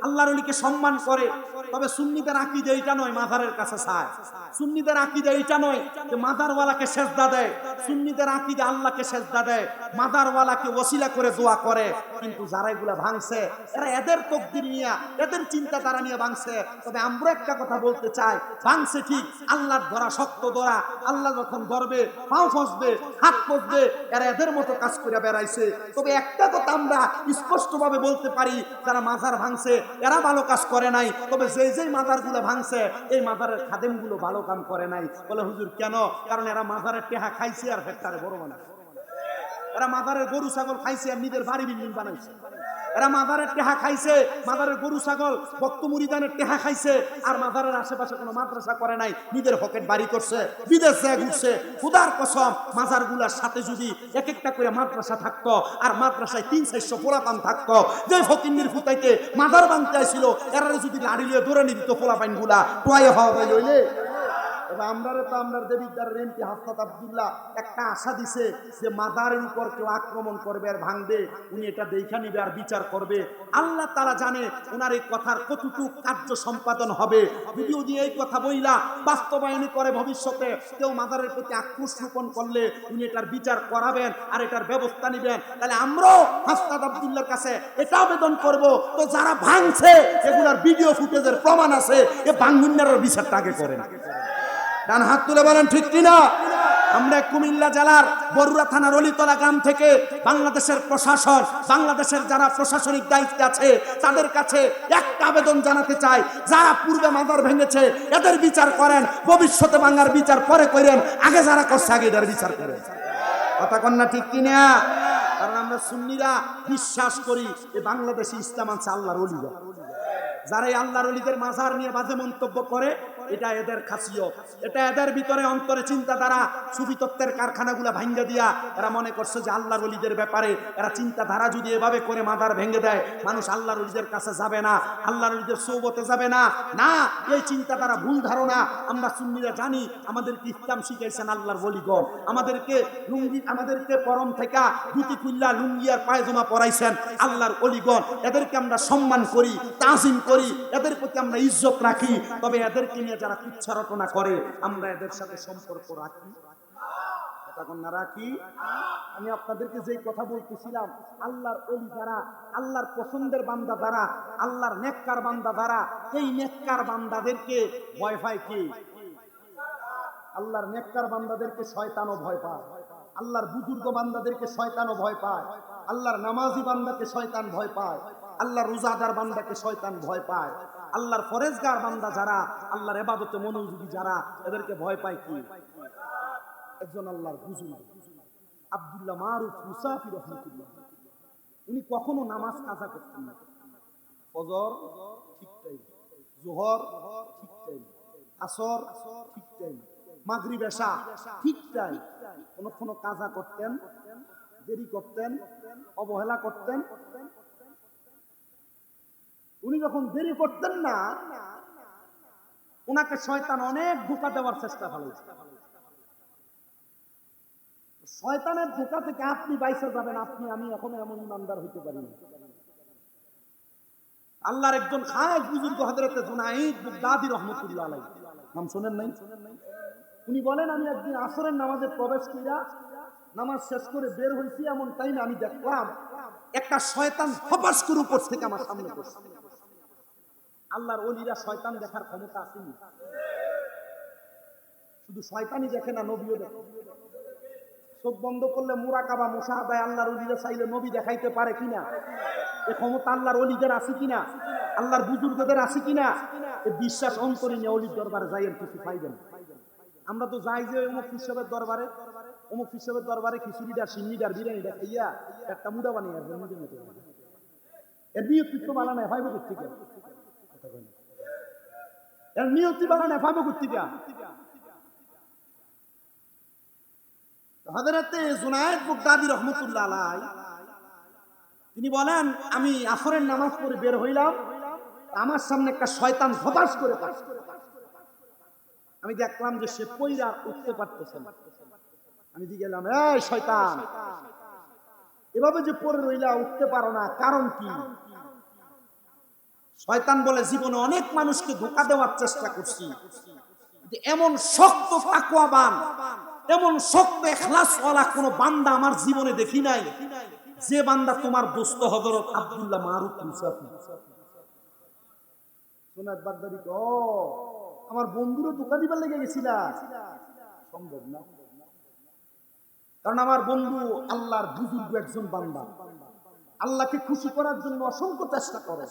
S1: আল্লাহর ওলিকে সম্মান করে, তবে সুন্নিদের আকীদা এটা নয় মাজারের কাছে চায়। সুন্নিদের আকীদা এটা নয় যে মাজারওয়ালাকে সেজদা দেয়। সুন্নিদের আকীদা আল্লাহকে সেজদা দেয়, মাজারওয়ালাকে ওসিলা করে দোয়া করে। কিন্তু যারা এগুলা ভাঙছে এরা এদের তকদির নিয়ে, এদের চিন্তাধারা নিয়ে ভাঙছে। তবে আমরা একটা কথা বলতে চাই, ভাঙছে ঠিক, আল্লাহর ধরা শক্ত ধরা, আল্লাহ যখন ধরবে পাও ফসবে, হাত ফসবে, এরা এদের মতো কাজ করে বেড়াইছে। তবে একটা কথা আমরা স্পষ্টভাবে বলতে পারি, যারা মাজার ভাঙছে এরা ভালো কাজ করে নাই, তবে যেই মাজারগুলো ভাঙছে এই মাজারের খাদেমগুলো ভালো কাম করে নাই। বলে হুজুর কেন? কারণ এরা মাজারের টেহা খাইছে আর ফেক্টারে বড় বানাইছে। এরা মাজারের গরু ছাগল খাইছে আর নিজের বাড়ি বিল্ডিং বানাইছে। এরা মাজারের টেহা খাইছে, মাজারের গরু ছাগল ভক্ত মুরিদানের টেহা খাইছে, আর মাজারের আশেপাশে কোনো মাদ্রাসা করে নাই, নিজের পকেট বাড়ি করছে, বিদেশ যায় ঘুরছে। খুদার কসম, মাজারগুলার সাথে যদি এক একটা করে মাদ্রাসা থাকতো, আর মাদ্রাসায় 300-400 পোলাপান থাকতো, যে ফকিন্নির ফুটাইতে মাজার ভাঙতে আসছিল এরা যদি লাড়ি লিয়ে ধরে নিত পোলাপান গুলা টোয়াই হওয়া যায় হইলে। আমরারে তো আমরার দেবিদ্দারের এমপি হাসনাত আব্দুল্লাহ একটা আশা দিছে যে মাজারের উপর কেউ আক্রমণ করবে আর ভাঙবে, উনি এটা দেখা নিবে আর বিচার করবে। আল্লাহ তাআলা জানে ওনার এই কথার কতটুকু কার্য সম্পাদন হবে। যদি উনি এই কথা বইলা বাস্তবায়ন করে ভবিষ্যতে কেউ মাজারের প্রতি আক্রোশ রোপণ করলে উনি এটার বিচার করাবেন আর এটার ব্যবস্থা নেবেন। তাহলে আমরাও হাসনাত আব্দুল্লাহর কাছে এটা আবেদন করব, তো যারা ভাঙছে এগুলার ভিডিও ফুটেজের প্রমাণ আছে, এ ভাঙুন্নার বিচারটা আগে করেন। ডান হাত তুলে বলেন ঠিক কিনা? আমরা কুমিল্লা জেলার বরুড়া থানার অলিতলা গ্রাম থেকে বাংলাদেশের প্রশাসন, বাংলাদেশের যারা প্রশাসনিক দায়িত্বে আছে তাদের কাছে একটা আবেদন জানাতে চাই, যারা পূর্বে মাজার ভেঙেছে এদের বিচার করেন, ভবিষ্যতে ভাঙার বিচার পরে করেন, আগে যারা করছে আগে এদের বিচার করেন। কথা কন্যা ঠিক কিনা? কারণ আমরা সুন্নিরা বিশ্বাস করি এই বাংলাদেশে ইসলাম আছে আল্লাহর ওলিরা। যারা এই আল্লাহর ওলিদের মাজার নিয়ে বাজে মন্তব্য করে এটা এদের খাসিয়ত, এটা এদের ভিতরে অন্তরে চিন্তাধারা। সুফি তত্ত্বের কারখানাগুলা ভাঙ্গা দিয়া এরা মনে করছে যে আল্লাহর ওলিদের ব্যাপারে এরা চিন্তাধারা যদি এভাবে করে মাজার ভেঙে দেয়, মানুষ আল্লাহর ওলিদের কাছে যাবে না, আল্লাহর ওলিদের সোহবতে যাবে না। না, এই চিন্তাধারা ভুল ধারণা। আমরা সুন্নিরা জানি আমাদেরকে ইসলাম শিখাইছেন আল্লাহর ওলিগণ, আমাদেরকে লুঙ্গি, আমাদেরকে পরম থেকে ধুতি খুল্লা লুঙ্গি আর পায়জামা পরাইছেন আল্লাহর ওলিগণ। এদেরকে আমরা সম্মান করি, তাজিম করি, এদের প্রতি আমরা ইজ্জত রাখি। তবে এদেরকে নিয়ে যারা কুচ্ছা রটনা করে আমরা এদের সাথে সম্পর্ক রাখি, রাখি। আমি আপনাদেরকে যে কথা বলতেছিলাম, আল্লাহর ওলি যারা, আল্লাহর পছন্দের বান্দা যারা, আল্লাহর নেককার বান্দা যারা, এই নেককার বান্দাদেরকে ভয় পায় কি? আল্লাহর নেককার বান্দাদেরকে শয়তানও ভয় পায়, আল্লাহর বুজুর্গ বান্দাদেরকে শয়তানও ভয় পায়, আল্লাহর নামাজি বান্দাকে শয়তান ভয় পায়, আল্লাহর রোজাদার বান্দাকে শয়তান ভয় পায়, আল্লাহর ফরেজগার বান্দা যারা, আল্লাহর ইবাদতে মনোযোগী যারা, এদেরকে ভয় পায় কি? একজন আল্লাহর বুজুর্গ আব্দুল্লাহ মারুফ মুসাফি রহমাতুল্লাহ, উনি কখনো নামাজ কাজা করতেন না। ফজর ঠিক টাইম, যোহর ঠিক টাইম, আসর ঠিক টাইম, মাগরিব এশা ঠিক টাইম। কোনো কাজা করতেন, দেরি করতেন, অবহেলা করতেন। উনি যখন দেরি করতেন না, ওনাকে শয়তান অনেক ধোঁকা দেওয়ার চেষ্টা করেছে। শয়তানের ধোঁকা থেকে আপনি বাইসে যাবেন, আপনি আমি এখনো এমন ইমানদার হইতে পারি না। আল্লাহর একজন খাস বুজুর্গ হযরতে জুনাইদ বাগদাদী রাহমাতুল্লাহ আলাইহি, নাম শুনেন নাই? উনি বলেন, আমি একদিন আসরের নামাজে প্রবেশ কইরা নামাজ শেষ করে বের হইছি, এমন টাইমে আমি দেখলাম একটা শয়তান হপাস করে উপর থেকে আমার সামনে পড়ছে। আল্লাহর ওলিরা শয়তান দেখার ক্ষমতা আসেনি, শুধু শয়তানই দেখে না, নবীও দেখে। চোখ বন্ধ করলে মুরাকাবা মুশাহাদায় আল্লাহর ওলিরা চাইলে নবী দেখাইতে পারে কিনা, এই ক্ষমতা আল্লাহর ওলিদের আছে কিনা, আল্লাহর বুজুর্গদের আছে কিনা, এই বিশ্বাস অন্তরে নিয়ে ওলির দরবারে যাইয়েন, কিছু পাইবেন। আমরা তো যাই যে অমুক হিসাবের দরবারে, অমুক হিসাবের দরবারে খিচুড়িটা, সিন্নিটার, বিরিয়ানিটা খাইয়া একটা মুদা বানিয়ে আসবে, এর নিয়ত বানানো হয় থেকে, এর নিয়তি বানানো ভাবে থেকে। হযরতে জুনায়েদ বাগদাদী রাহমাতুল্লাহ আলাইহি তিনি বলেন, আমি আসরের নামাজ পড়ে বের হইলাম, আমার সামনে একটা শয়তান হতাশ করে পাস। আমি দেখলাম যে সে পয়রা উঠতে পারতেছে না। আমি দিয়ে গেলাম, এই শয়তান, এভাবে যে পড়ে রইলা উঠতে পারো না, কারণ কি? শয়তান বলে জীবনে অনেক মানুষকে ধোঁকা দেওয়ার চেষ্টা করছি, এমন শক্ত তাকওয়াবান, এমন শক্ত ইখলাসওয়ালা কোন বান্দা আমার জীবনে দেখি নাই যে বান্দা তোমার দোস্ত হযরত আব্দুল্লাহ মারুফ মুসাফি। সোনাত বাগদাদি ও আমার বন্ধুরে ধোঁকা দিবার লেগে গেছিলা, সম্ভব না। কারণ আমার বন্ধু আল্লাহর বুজুর্গ একজন বান্দা, আল্লাহকে খুশি করার জন্য অসংখ্য চেষ্টা করে।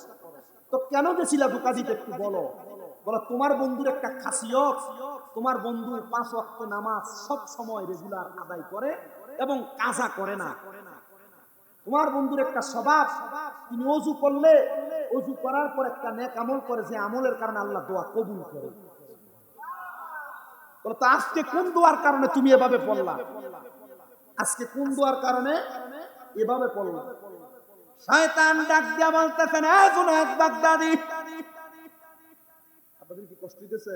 S1: তো কেন গেছিলা ধোঁকা দিতে একটু বলো। বলো তোমার বন্ধুর একটা খাসিয়ত, তোমার বন্ধু 5 ওয়াক্ত নামাজ সব সময় রেগুলার আদায় করে এবং কাজা করে না। তোমার বন্ধুর একটা স্বভাব, তিনি ওযু করলে ওযু করার পর একটা নেক আমল করে, যে আমলের কারণে আল্লাহ দোয়া কবুল করে। বলো তো আজকে কোন দোয়ার কারণে তুমি এভাবে পড়লা? আজকে কোন দোয়ার কারণে এভাবে পড়লা? শয়তান ডাক দিয়া বলতেছেন, এ জুনায়েদ বাগদাদি, আপনাদের কি কষ্ট হইতেছে?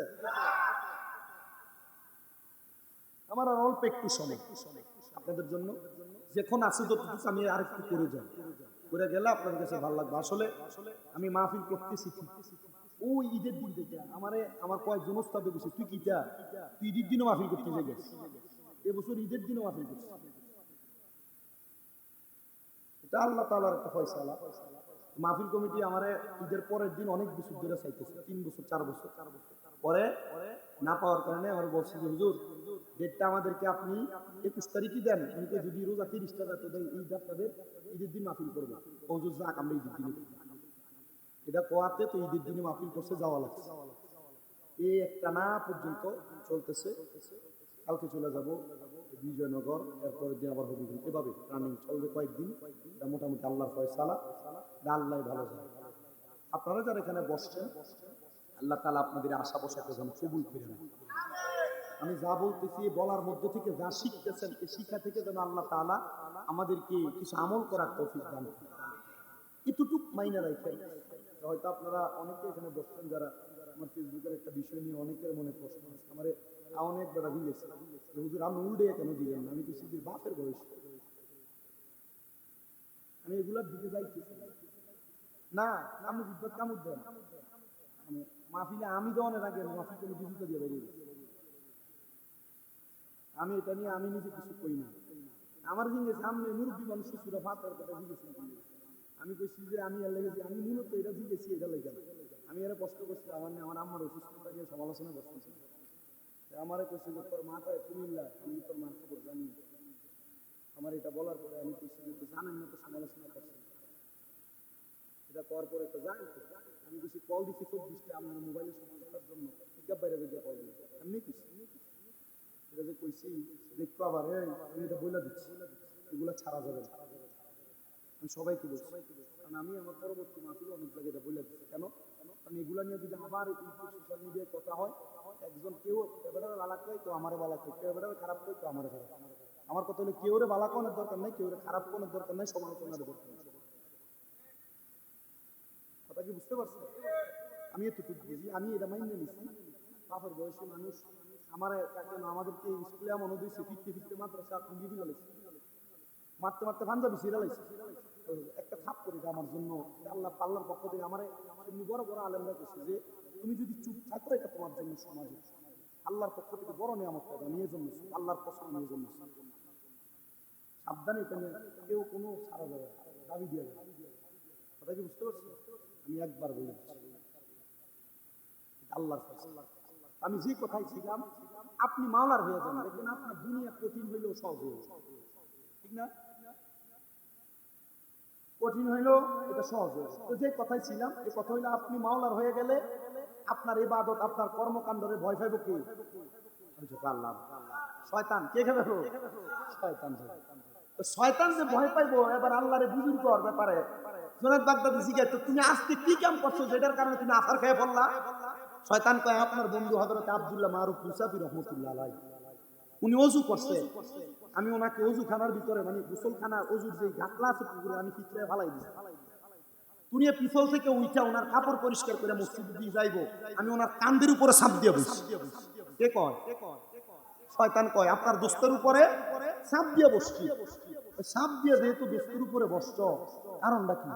S1: আমার আর অল্প একটু সময় আপনাদের জন্য, যখন আছে যতটুকু আমি আরেকটু করে যাই, করে গেলে আপনাদের কাছে ভালো লাগবে। আসলে আমি মাহফিল করতেছি ঠিক ওই ঈদের দিন থেকে আমার কয়েকজন ওস্তাদ বলছে, তুই কিটা তুই ঈদের দিনও মাহফিল করতে যাই, এবছর ঈদের দিনও মাহফিল করছিস। এটা আল্লাহ তাআলার একটা ফয়সালা। মাহফিল কমিটি আমারে ঈদের পরের দিন অনেক বছর ধরে চাইতেছে, 3 বছর 4 বছর পরে না পাওয়ার কারণে আমার বলছি যে হুজুর ডেটটা আমাদেরকে আপনি 21 তারিখই দেন, আমি তো যদি রোজা 30টা যাতে দেয় ঈদ আপনাদের ঈদের দিন মাহফিল করবো। হুজুর যাক আমরা ঈদের দিনে, এটা কোয়াতে তো ঈদের দিনে মাহফিল করতে যাওয়া লাগছে। এই একটা না পর্যন্ত চলতেছে, কালকে চলে যাব বিজয়নগর, এরপরের দিন আবার হবিগঞ্জ, এভাবে রানিং চলবে কয়েকদিন। এটা মোটামুটি আল্লাহর ফয়সালা, আল্লাহ ভালো যায়। আপনারা যারা এখানে বসছেন আল্লাহ তাআলা আপনাদের আশা পোশাকে যেন কবুল করে নেন। আমি যা বলতেছি বলার মধ্য থেকে যা শিখতেছেন, এই শিক্ষা থেকে যেন আল্লাহ তাআলা আমাদেরকে কিছু আমল করার তৌফিক দান করেন। এতটুক মাইনে রাখেন। হয়তো আপনারা অনেকে এখানে বসছেন যারা আমার ফেসবুকের একটা বিষয় নিয়ে অনেকের মনে প্রশ্ন আছে, আমার অনেক বেড়া দিয়েছে হুজুর আপনি উল্টে কেন দিলেন না? আমি কিছু বাপের বয়স, আমি এগুলার দিকে যাইতেছি না, আপনি বিদ্যুৎ কামড় দেন। আমি মাহফিলে আমি দেওয়ানের আগে মাহফিল কোনো বিজুতা দিয়ে বেরিয়ে গেছি। আমি এটা নিয়ে আমি নিজে কিছু কই না, আমার জিজ্ঞেস সামনে মুরব্বী মানুষ সুরা ফাতার কথা জিজ্ঞেস, আমি কইছি যে আমি এর লেগেছি, আমি মূলত এটা জিজ্ঞেছি এটা লেগে আমি এরা কষ্ট করছি। আমার আম্মার অসুস্থতা নিয়ে সমালোচনা করতেছি, আমারে কইছে যে তোর মাথায় কুমিল্লা, আমি তোর মার খবর জানি। আমার এটা বলার পরে আমি কইছি যে তো জানেন না তো সমালোচনা করছি, এটা করার পরে তো জানেন তো। আমি কইছি কল দিচ্ছি 24টা আপনার মোবাইলের সমালোচনার জন্য, পিকআপ বাইরে বেরিয়ে কল দিচ্ছি, এমনি কইছি এটা যে কইছি দেখতো আবার আমি এটা বইলা দিচ্ছি, এগুলা ছাড়া যাবে না। আমি সবাইকে বলছি, কারণ আমি আমার পরবর্তী মাহফিলে অনেক জায়গায় এটা বইলা দিচ্ছি। কেন? কারণ এগুলা নিয়ে যদি আবার সোশ্যাল মিডিয়ায় কথা হয়, একজন কেউ এবারে বালা কয়, কেউ আমারে বালা কয়, কেউ এবারে খারাপ কয়, কেউ আমারে খারাপ। আমার কথা হলো কেউরে বালা কোনের দরকার নাই, কেউরে খারাপ কোনের দরকার নাই, সমালোচনার দরকার নাই। কথা কি বুঝতে পারছেন? আমি এতটুকু বুঝি, আমি এটা মাইনে নিছি। বাপের বয়সী মানুষ আমাদেরকে স্কুলে এমন দিয়েছে, ফিরতে ফিরতে মাদ্রাসা টুঙ্গি দিল, মারতে মারতে পাঞ্জাবি ছিঁড়া লাগছে, একটা থাপ করে আমার জন্য আল্লাহর পক্ষ থেকে আমার এমনি বড় বড় আলেমরা করছে যে তুমি যদি চুপ থাকো এটা তোমার জন্য সমাজে আল্লাহর পক্ষ থেকে বড় নিয়ামত পাবে, নিয়ে জন্য আল্লাহর পছন্দ নিয়ে জন্য সাবধানে, এটা নিয়ে কেউ কোনো সারা যাবে দাবি দিয়ে যাবে। কথা কি বুঝতে পারছি? আমি একবার বলি আল্লাহর আমি যে কথাই ছিলাম, আপনি মাওলার হয়ে যান, দেখবেন আপনার দুনিয়া কঠিন হইলেও সহজ হয়ে যাবে, ঠিক না? কঠিন হইলো এটা সহজ হয়ে যাবে। তো যে কথাই ছিলাম, এই কথা হইলো আপনি মাওলার হয়ে গেলে আপনার ইবাদত, আপনার কর্মকাণ্ডরে ভয় পাইব কি? আল্লাহ। শয়তান কে খাবে? শয়তান। তো শয়তান যে ভয় পাইবো এবার আল্লাহরে বুঝুর কর ব্যাপারে জুনায়েদ বাগদাদি জিজ্ঞাসা, তুমি আজকে কি কাম করছো যেটার কারণে তুমি আসার খেয়ে পড়লা? শয়তান কয় আপনার বন্ধু হযরত আব্দুল্লাহ মারুফ মুসাফি রাহমাতুল্লাহ আলাইহি, উনি ওযু করছে, আমি ওনাকে ওযুখানার ভিতরে মানে গোসলখানা ওযুর যে গাটলা আছে পুকুরে আমি পিছলে ফালাই দিছি। উনি পিছল থেকে উঠা ওনার কাপড় পরিষ্কার করে মসজিদে দিয়ে যাইবো, আমি ওনার কান্দের উপরে ছাপ দিয়ে বসছি। কে কয়? শয়তান কয় আপনার দোস্তের উপরে ছাপ দিয়ে বসছি। ছাপ দিয়ে যেহেতু দোস্তের উপরে বসছ, কারণটা কি?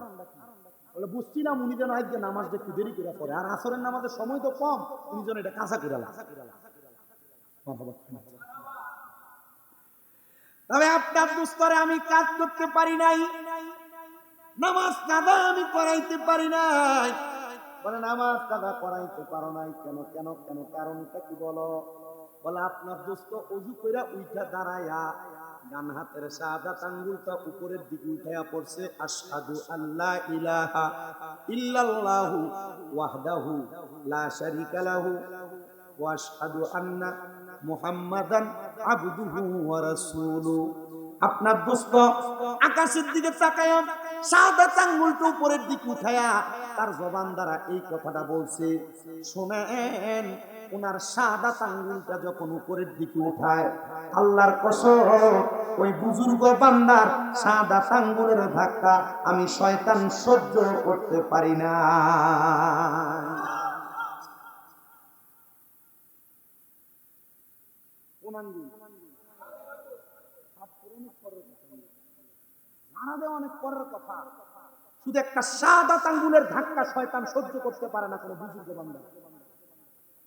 S1: বলে বুঝছিলাম উনি যেন আজকে নামাজটা একটু দেরি করে পড়ে, আর আসরের নামাজের সময় তো কম, উনি যেন এটা কাঁচা করে তবে আপনার দুস্তরে আমি কাজ করতে পারি নাই, নামাজ কাদা আমি করাইতে পারি নাই। বলে নামাজ কাদা করাইতে পারো নাই কেন? কেন কেন কারণটা কি বলো? বলে আপনার দোস্ত অজু কইরা উইঠা দাঁড়ায়া ডান হাতের শাহাদাত আঙ্গুলটা উপরের দিকে উঠায়া পড়ছে, আশহাদু আল্লা ইলাহা ইল্লাল্লাহু ওয়াহদাহু লা শারীকা লাহু ওয়া আশহাদু আন্না মুহাম্মাদান আবদুহু ওয়া রাসূলুহু। আপনার দোস্ত আকাশের দিকে তাকায়া শাহাদাত আঙ্গুলটা উপরের দিকে উঠায়া তার জবান দ্বারা এই কথাটা বলছে। শুনেন, ওনার শাহাদাত আঙ্গুলটা যখন উপরের দিকে উঠায়, আল্লাহর কসম ওই বুজুর্গ বান্দার শাহাদাত আঙ্গুলের ধাক্কা আমি শয়তান সহ্য করতে পারি না। কোন আঙ্গুল? অনেক পরের কথা, শুধু একটা শাহাদাত আঙ্গুলের ধাক্কা শয়তান সহ্য করতে পারে না কোনো বুজুর্গ বান্দা।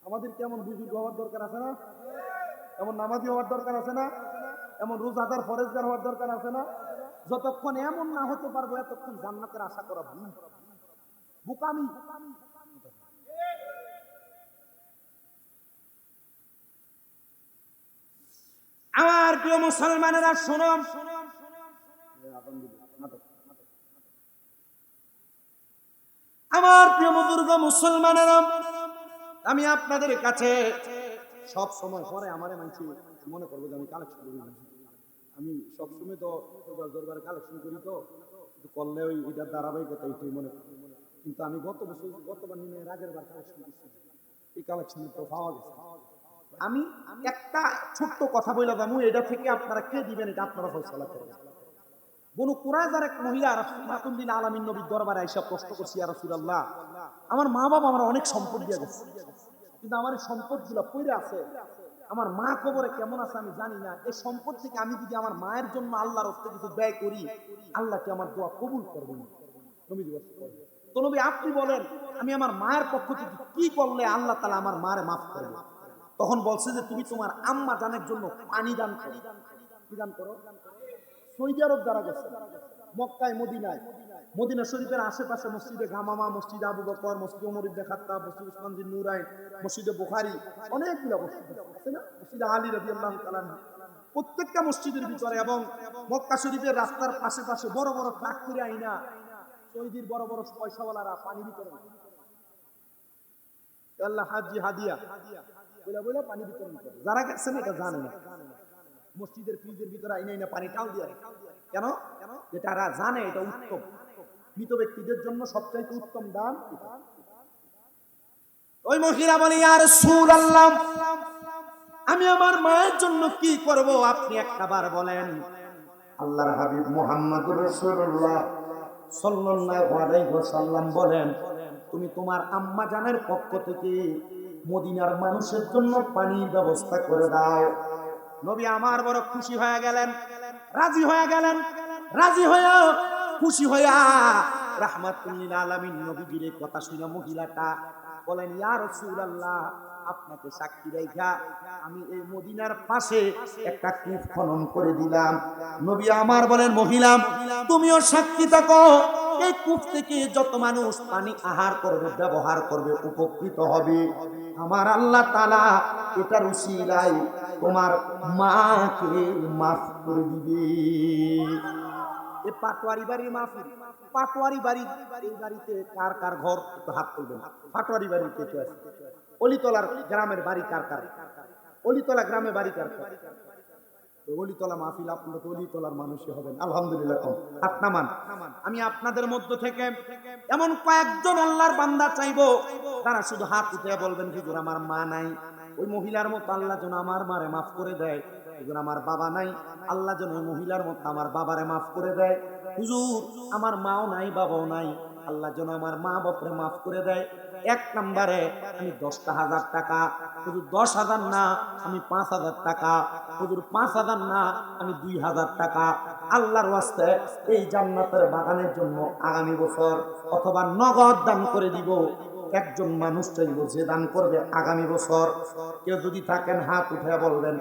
S1: আমাদের কেমন বুজুর্গ হওয়ার দরকার আছে না? এমন নামাজি হওয়ার দরকার আছে না? এমন রোজাদার ফরেজগার হওয়ার দরকার আছে না? যতক্ষণ এমন না হতে পারবো এতক্ষণ জান্নাতের আশা করা ভুল, বোকামি। আমার প্রিয় মুসলমানেরা শোনো, আমার প্রিয় বুজুর্গ মুসলমানেরা, আমি আপনাদের কাছে সব সময় পরে আমার মানছি মনে করবো যে আমি কালেকশন করি, আমি সবসময় তো দরবারে কালেকশন করি, তো করলে ওই এটার ধারাবাহিকতা এইটাই মনে করি। কিন্তু আমি গতবার নিয়ে আগের বার কালেকশন করছি, এই কালেকশন তো পাওয়া গেছে। আমি একটা ছোট্ট কথা বলে যাবো, এটা থেকে আপনারা কে দিবেন এটা আপনারা ফয়সালা করবেন। বনু কুরাইজার এক মহিলা রাহমাতুল্লিল আলামিন নবীর দরবারে এসে প্রশ্ন করছি, ইয়া রাসূলুল্লাহ, আমার মা বাবা আমার অনেক সম্পদ দিয়ে গেছে, কিন্তু আমার এই সম্পদগুলো পড়ে আছে, আমার মা কবরে কেমন আছে আমি জানি না, এই সম্পদ থেকে আমি যদি আমার মায়ের জন্য আল্লাহর রাস্তে কিছু ব্যয় করি, আল্লাহ কি আমার দোয়া কবুল করবেন? নবীজি বলেন, তো নবী আপনি বলেন আমি আমার মায়ের পক্ষ থেকে কি করলে আল্লাহ তাআলা আমার মারে মাফ করবে? তখন বলছে যে তুমি তোমার আম্মা জানের জন্য পানি দান করো। কি দান করো? সৌদি আরব যারা গেছে, মক্কায় মদিনায়, মদিনা শরীফের আশেপাশে মসজিদে গামামা, মসজিদে আবু বকর, মসজিদে ওমর ইবনে খাত্তাব, মসজিদ উসমান বিন নুরাইন, মসজিদে বুখারী, অনেকগুলো মসজিদ আছে না, মসজিদে আলী রাদিয়াল্লাহু তাআলা, প্রত্যেকটা মসজিদের ভিতরে এবং মক্কা শরীফের রাস্তার পাশে পাশে বড় বড় ট্রাক করে আইনা সৌদির বড় বড় পয়সাওয়ালারা পানি বিতরণ করে, আল্লাহ হাজি হাদিয়া বলে বলে পানি বিতরণ করে। যারা গেছেন এটা জানে না, মসজিদের ফ্রিজের ভিতরে আইনা আইনা পানি টাল দিয়ে কেন? যেটা জানে এটা উত্তম, মৃত ব্যক্তিদের জন্য সবচাইতে উত্তম দান। ওই মহিলা বলে, ইয়া রাসূলুল্লাহ, আমি আমার মায়ের জন্য কি করব আপনি একবার বলেন। আল্লাহর হাবিব মুহাম্মদুর রাসূলুল্লাহ সাল্লাল্লাহু আলাইহি ওয়াসাল্লাম বলেন, তুমি তোমার আম্মা জানের পক্ষ থেকে মদিনার মানুষের জন্য পানির ব্যবস্থা করে দাও। নবী আমার বড় খুশি হয়ে গেলেন, রাজি হয়ে গেলেন, রাজি হয়ে খুশি হইয়া রাহমাতুল্লিল আলামিন নবীজির কথা শুনে মহিলাটা বলেন, ইয়া রাসূলুল্লাহ, আপনাকে সাক্ষী রাইখা আমি এই মদিনার পাশে একটা কূপ খনন করে দিলাম। নবী আমার বলেন, মহিলা তুমিও সাক্ষী থাকো, এই কূপ থেকে যত মানুষ পানি আহার করবে, ব্যবহার করবে, উপকৃত হবে। আমার আল্লাহ তাআলা এটার উসিলায় তোমার মাকে মাফ করে দিবে। এই পাটোয়ারি বাড়ির মাহফিল, পাটোয়ারি বাড়ি, এই বাড়িতে কার কার ঘর একটু হাত তুলবেন। পাটোয়ারি বাড়ির কে কে আছে? অলিতলার গ্রামের বাড়ি কার কার? অলিতলা গ্রামে বাড়ি কার কার? অলিতলা মাহফিল, আপনারা তো অলিতলার মানুষই হবেন, আলহামদুলিল্লাহ। হাত নামান। আমি আপনাদের মধ্য থেকে এমন কয়েকজন আল্লাহর বান্দা চাইবো তারা শুধু হাত উঠে বলবেন, হুজুর আমার মা নাই, ওই মহিলার মতো আল্লাহ যেন আমার মারে মাফ করে দেয়। হুজুর আমার বাবা নাই, আল্লাহ যেন ওই মহিলার মতো আমার বাবারে মাফ করে দেয়। হুজুর আমার মাও নাই, বাবাও নাই, আল্লাহ যেন আমার মা বাপরে মাফ করে দেয়। এক নম্বরে আমি 10,000 টাকা, হুজুর 10,000 না আমি 5,000 টাকা, হুজুর 5,000 না আমি 2,000 টাকা, আল্লাহর ওয়াস্তে এই জান্নাতের বাগানের জন্য আগামী বছর অথবা নগদ দান করে দিব। একজন মানুষ চাইব যে দান করবে আগামী বছর। কেউ যদি থাকেন হাত উঠে বলবেন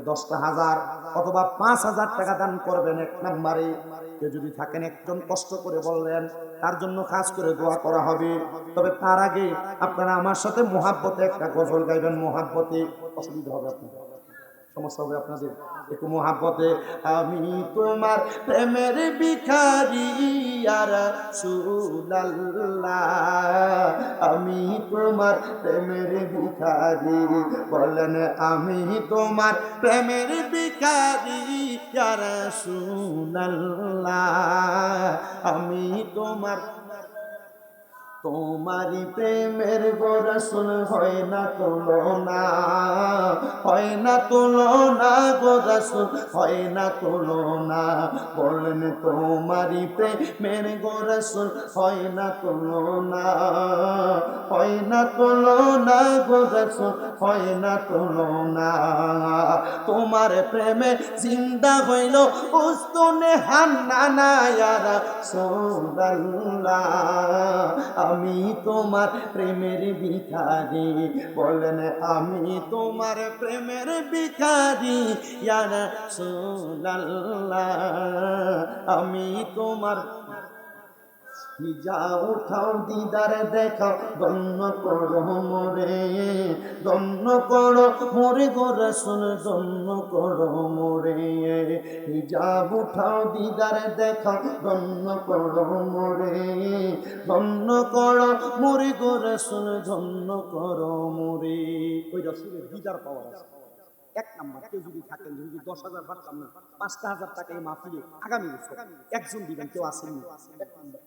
S1: 10,000 অথবা 5,000 টাকা দান করবেন এক নম্বরে। কেউ যদি থাকেন একজন কষ্ট করে বললেন, তার জন্য খাস করে দোয়া করা হবে। তবে তার আগে আপনারা আমার সাথে মোহাব্বতে একটা গজল গাইবেন। মোহাব্বতে অসুবিধা হবে আপনাদের, সমস্যা হবে আপনাদের, একটু মোহাব্বতে। আমি তোমার প্রেমের ভিখারি ইয়া রাসূলুল্লাহ, আমি তোমার প্রেমের ভিখারি, বলেন আমি তোমার প্রেমের ভিখারি ইয়া রাসূলুল্লাহ, আমি তোমার তোমারি প্রেমের গো রাসূল হয় না তুলনা, হয় না তুলনা গো রাসূল, হয় না তুলনা, বলেন তোমারি প্রেমের গো রাসূল হয় না তুলনা, হয় না তুলনা গো রাসূল, হয় না তুলনা। তোমার প্রেমে জিন্দা হইল উস্তুনে হান্নানা ইয়া রাসূলুল্লাহ, আমি তোমার প্রেমের ভিখারি, বলেন আমি তোমার প্রেমের ভিখারি ইয়া রাসূলুল্লাহ, আমি তোমার যা উঠাও দিদার দেখাও ধন্য করো মোরে, ধন্য করো মোরে গো রাসূল, ধন্য করো মোরে, যা উঠাও দিদার দেখাও ধন্য করো মোরে, ধন্য করো মোরে গো রাসূল, ধন্য করো মোরে। ওই রাসূলের দিদার পাওয়ার আছে এক নাম্বার। কেউ যদি থাকেন, যদি 10,000 পারতাম না, 5,000 টাকা এই মাহফিলে আগামী বছর একজন দিবেন, কেউ আসেননি এক নাম্বার।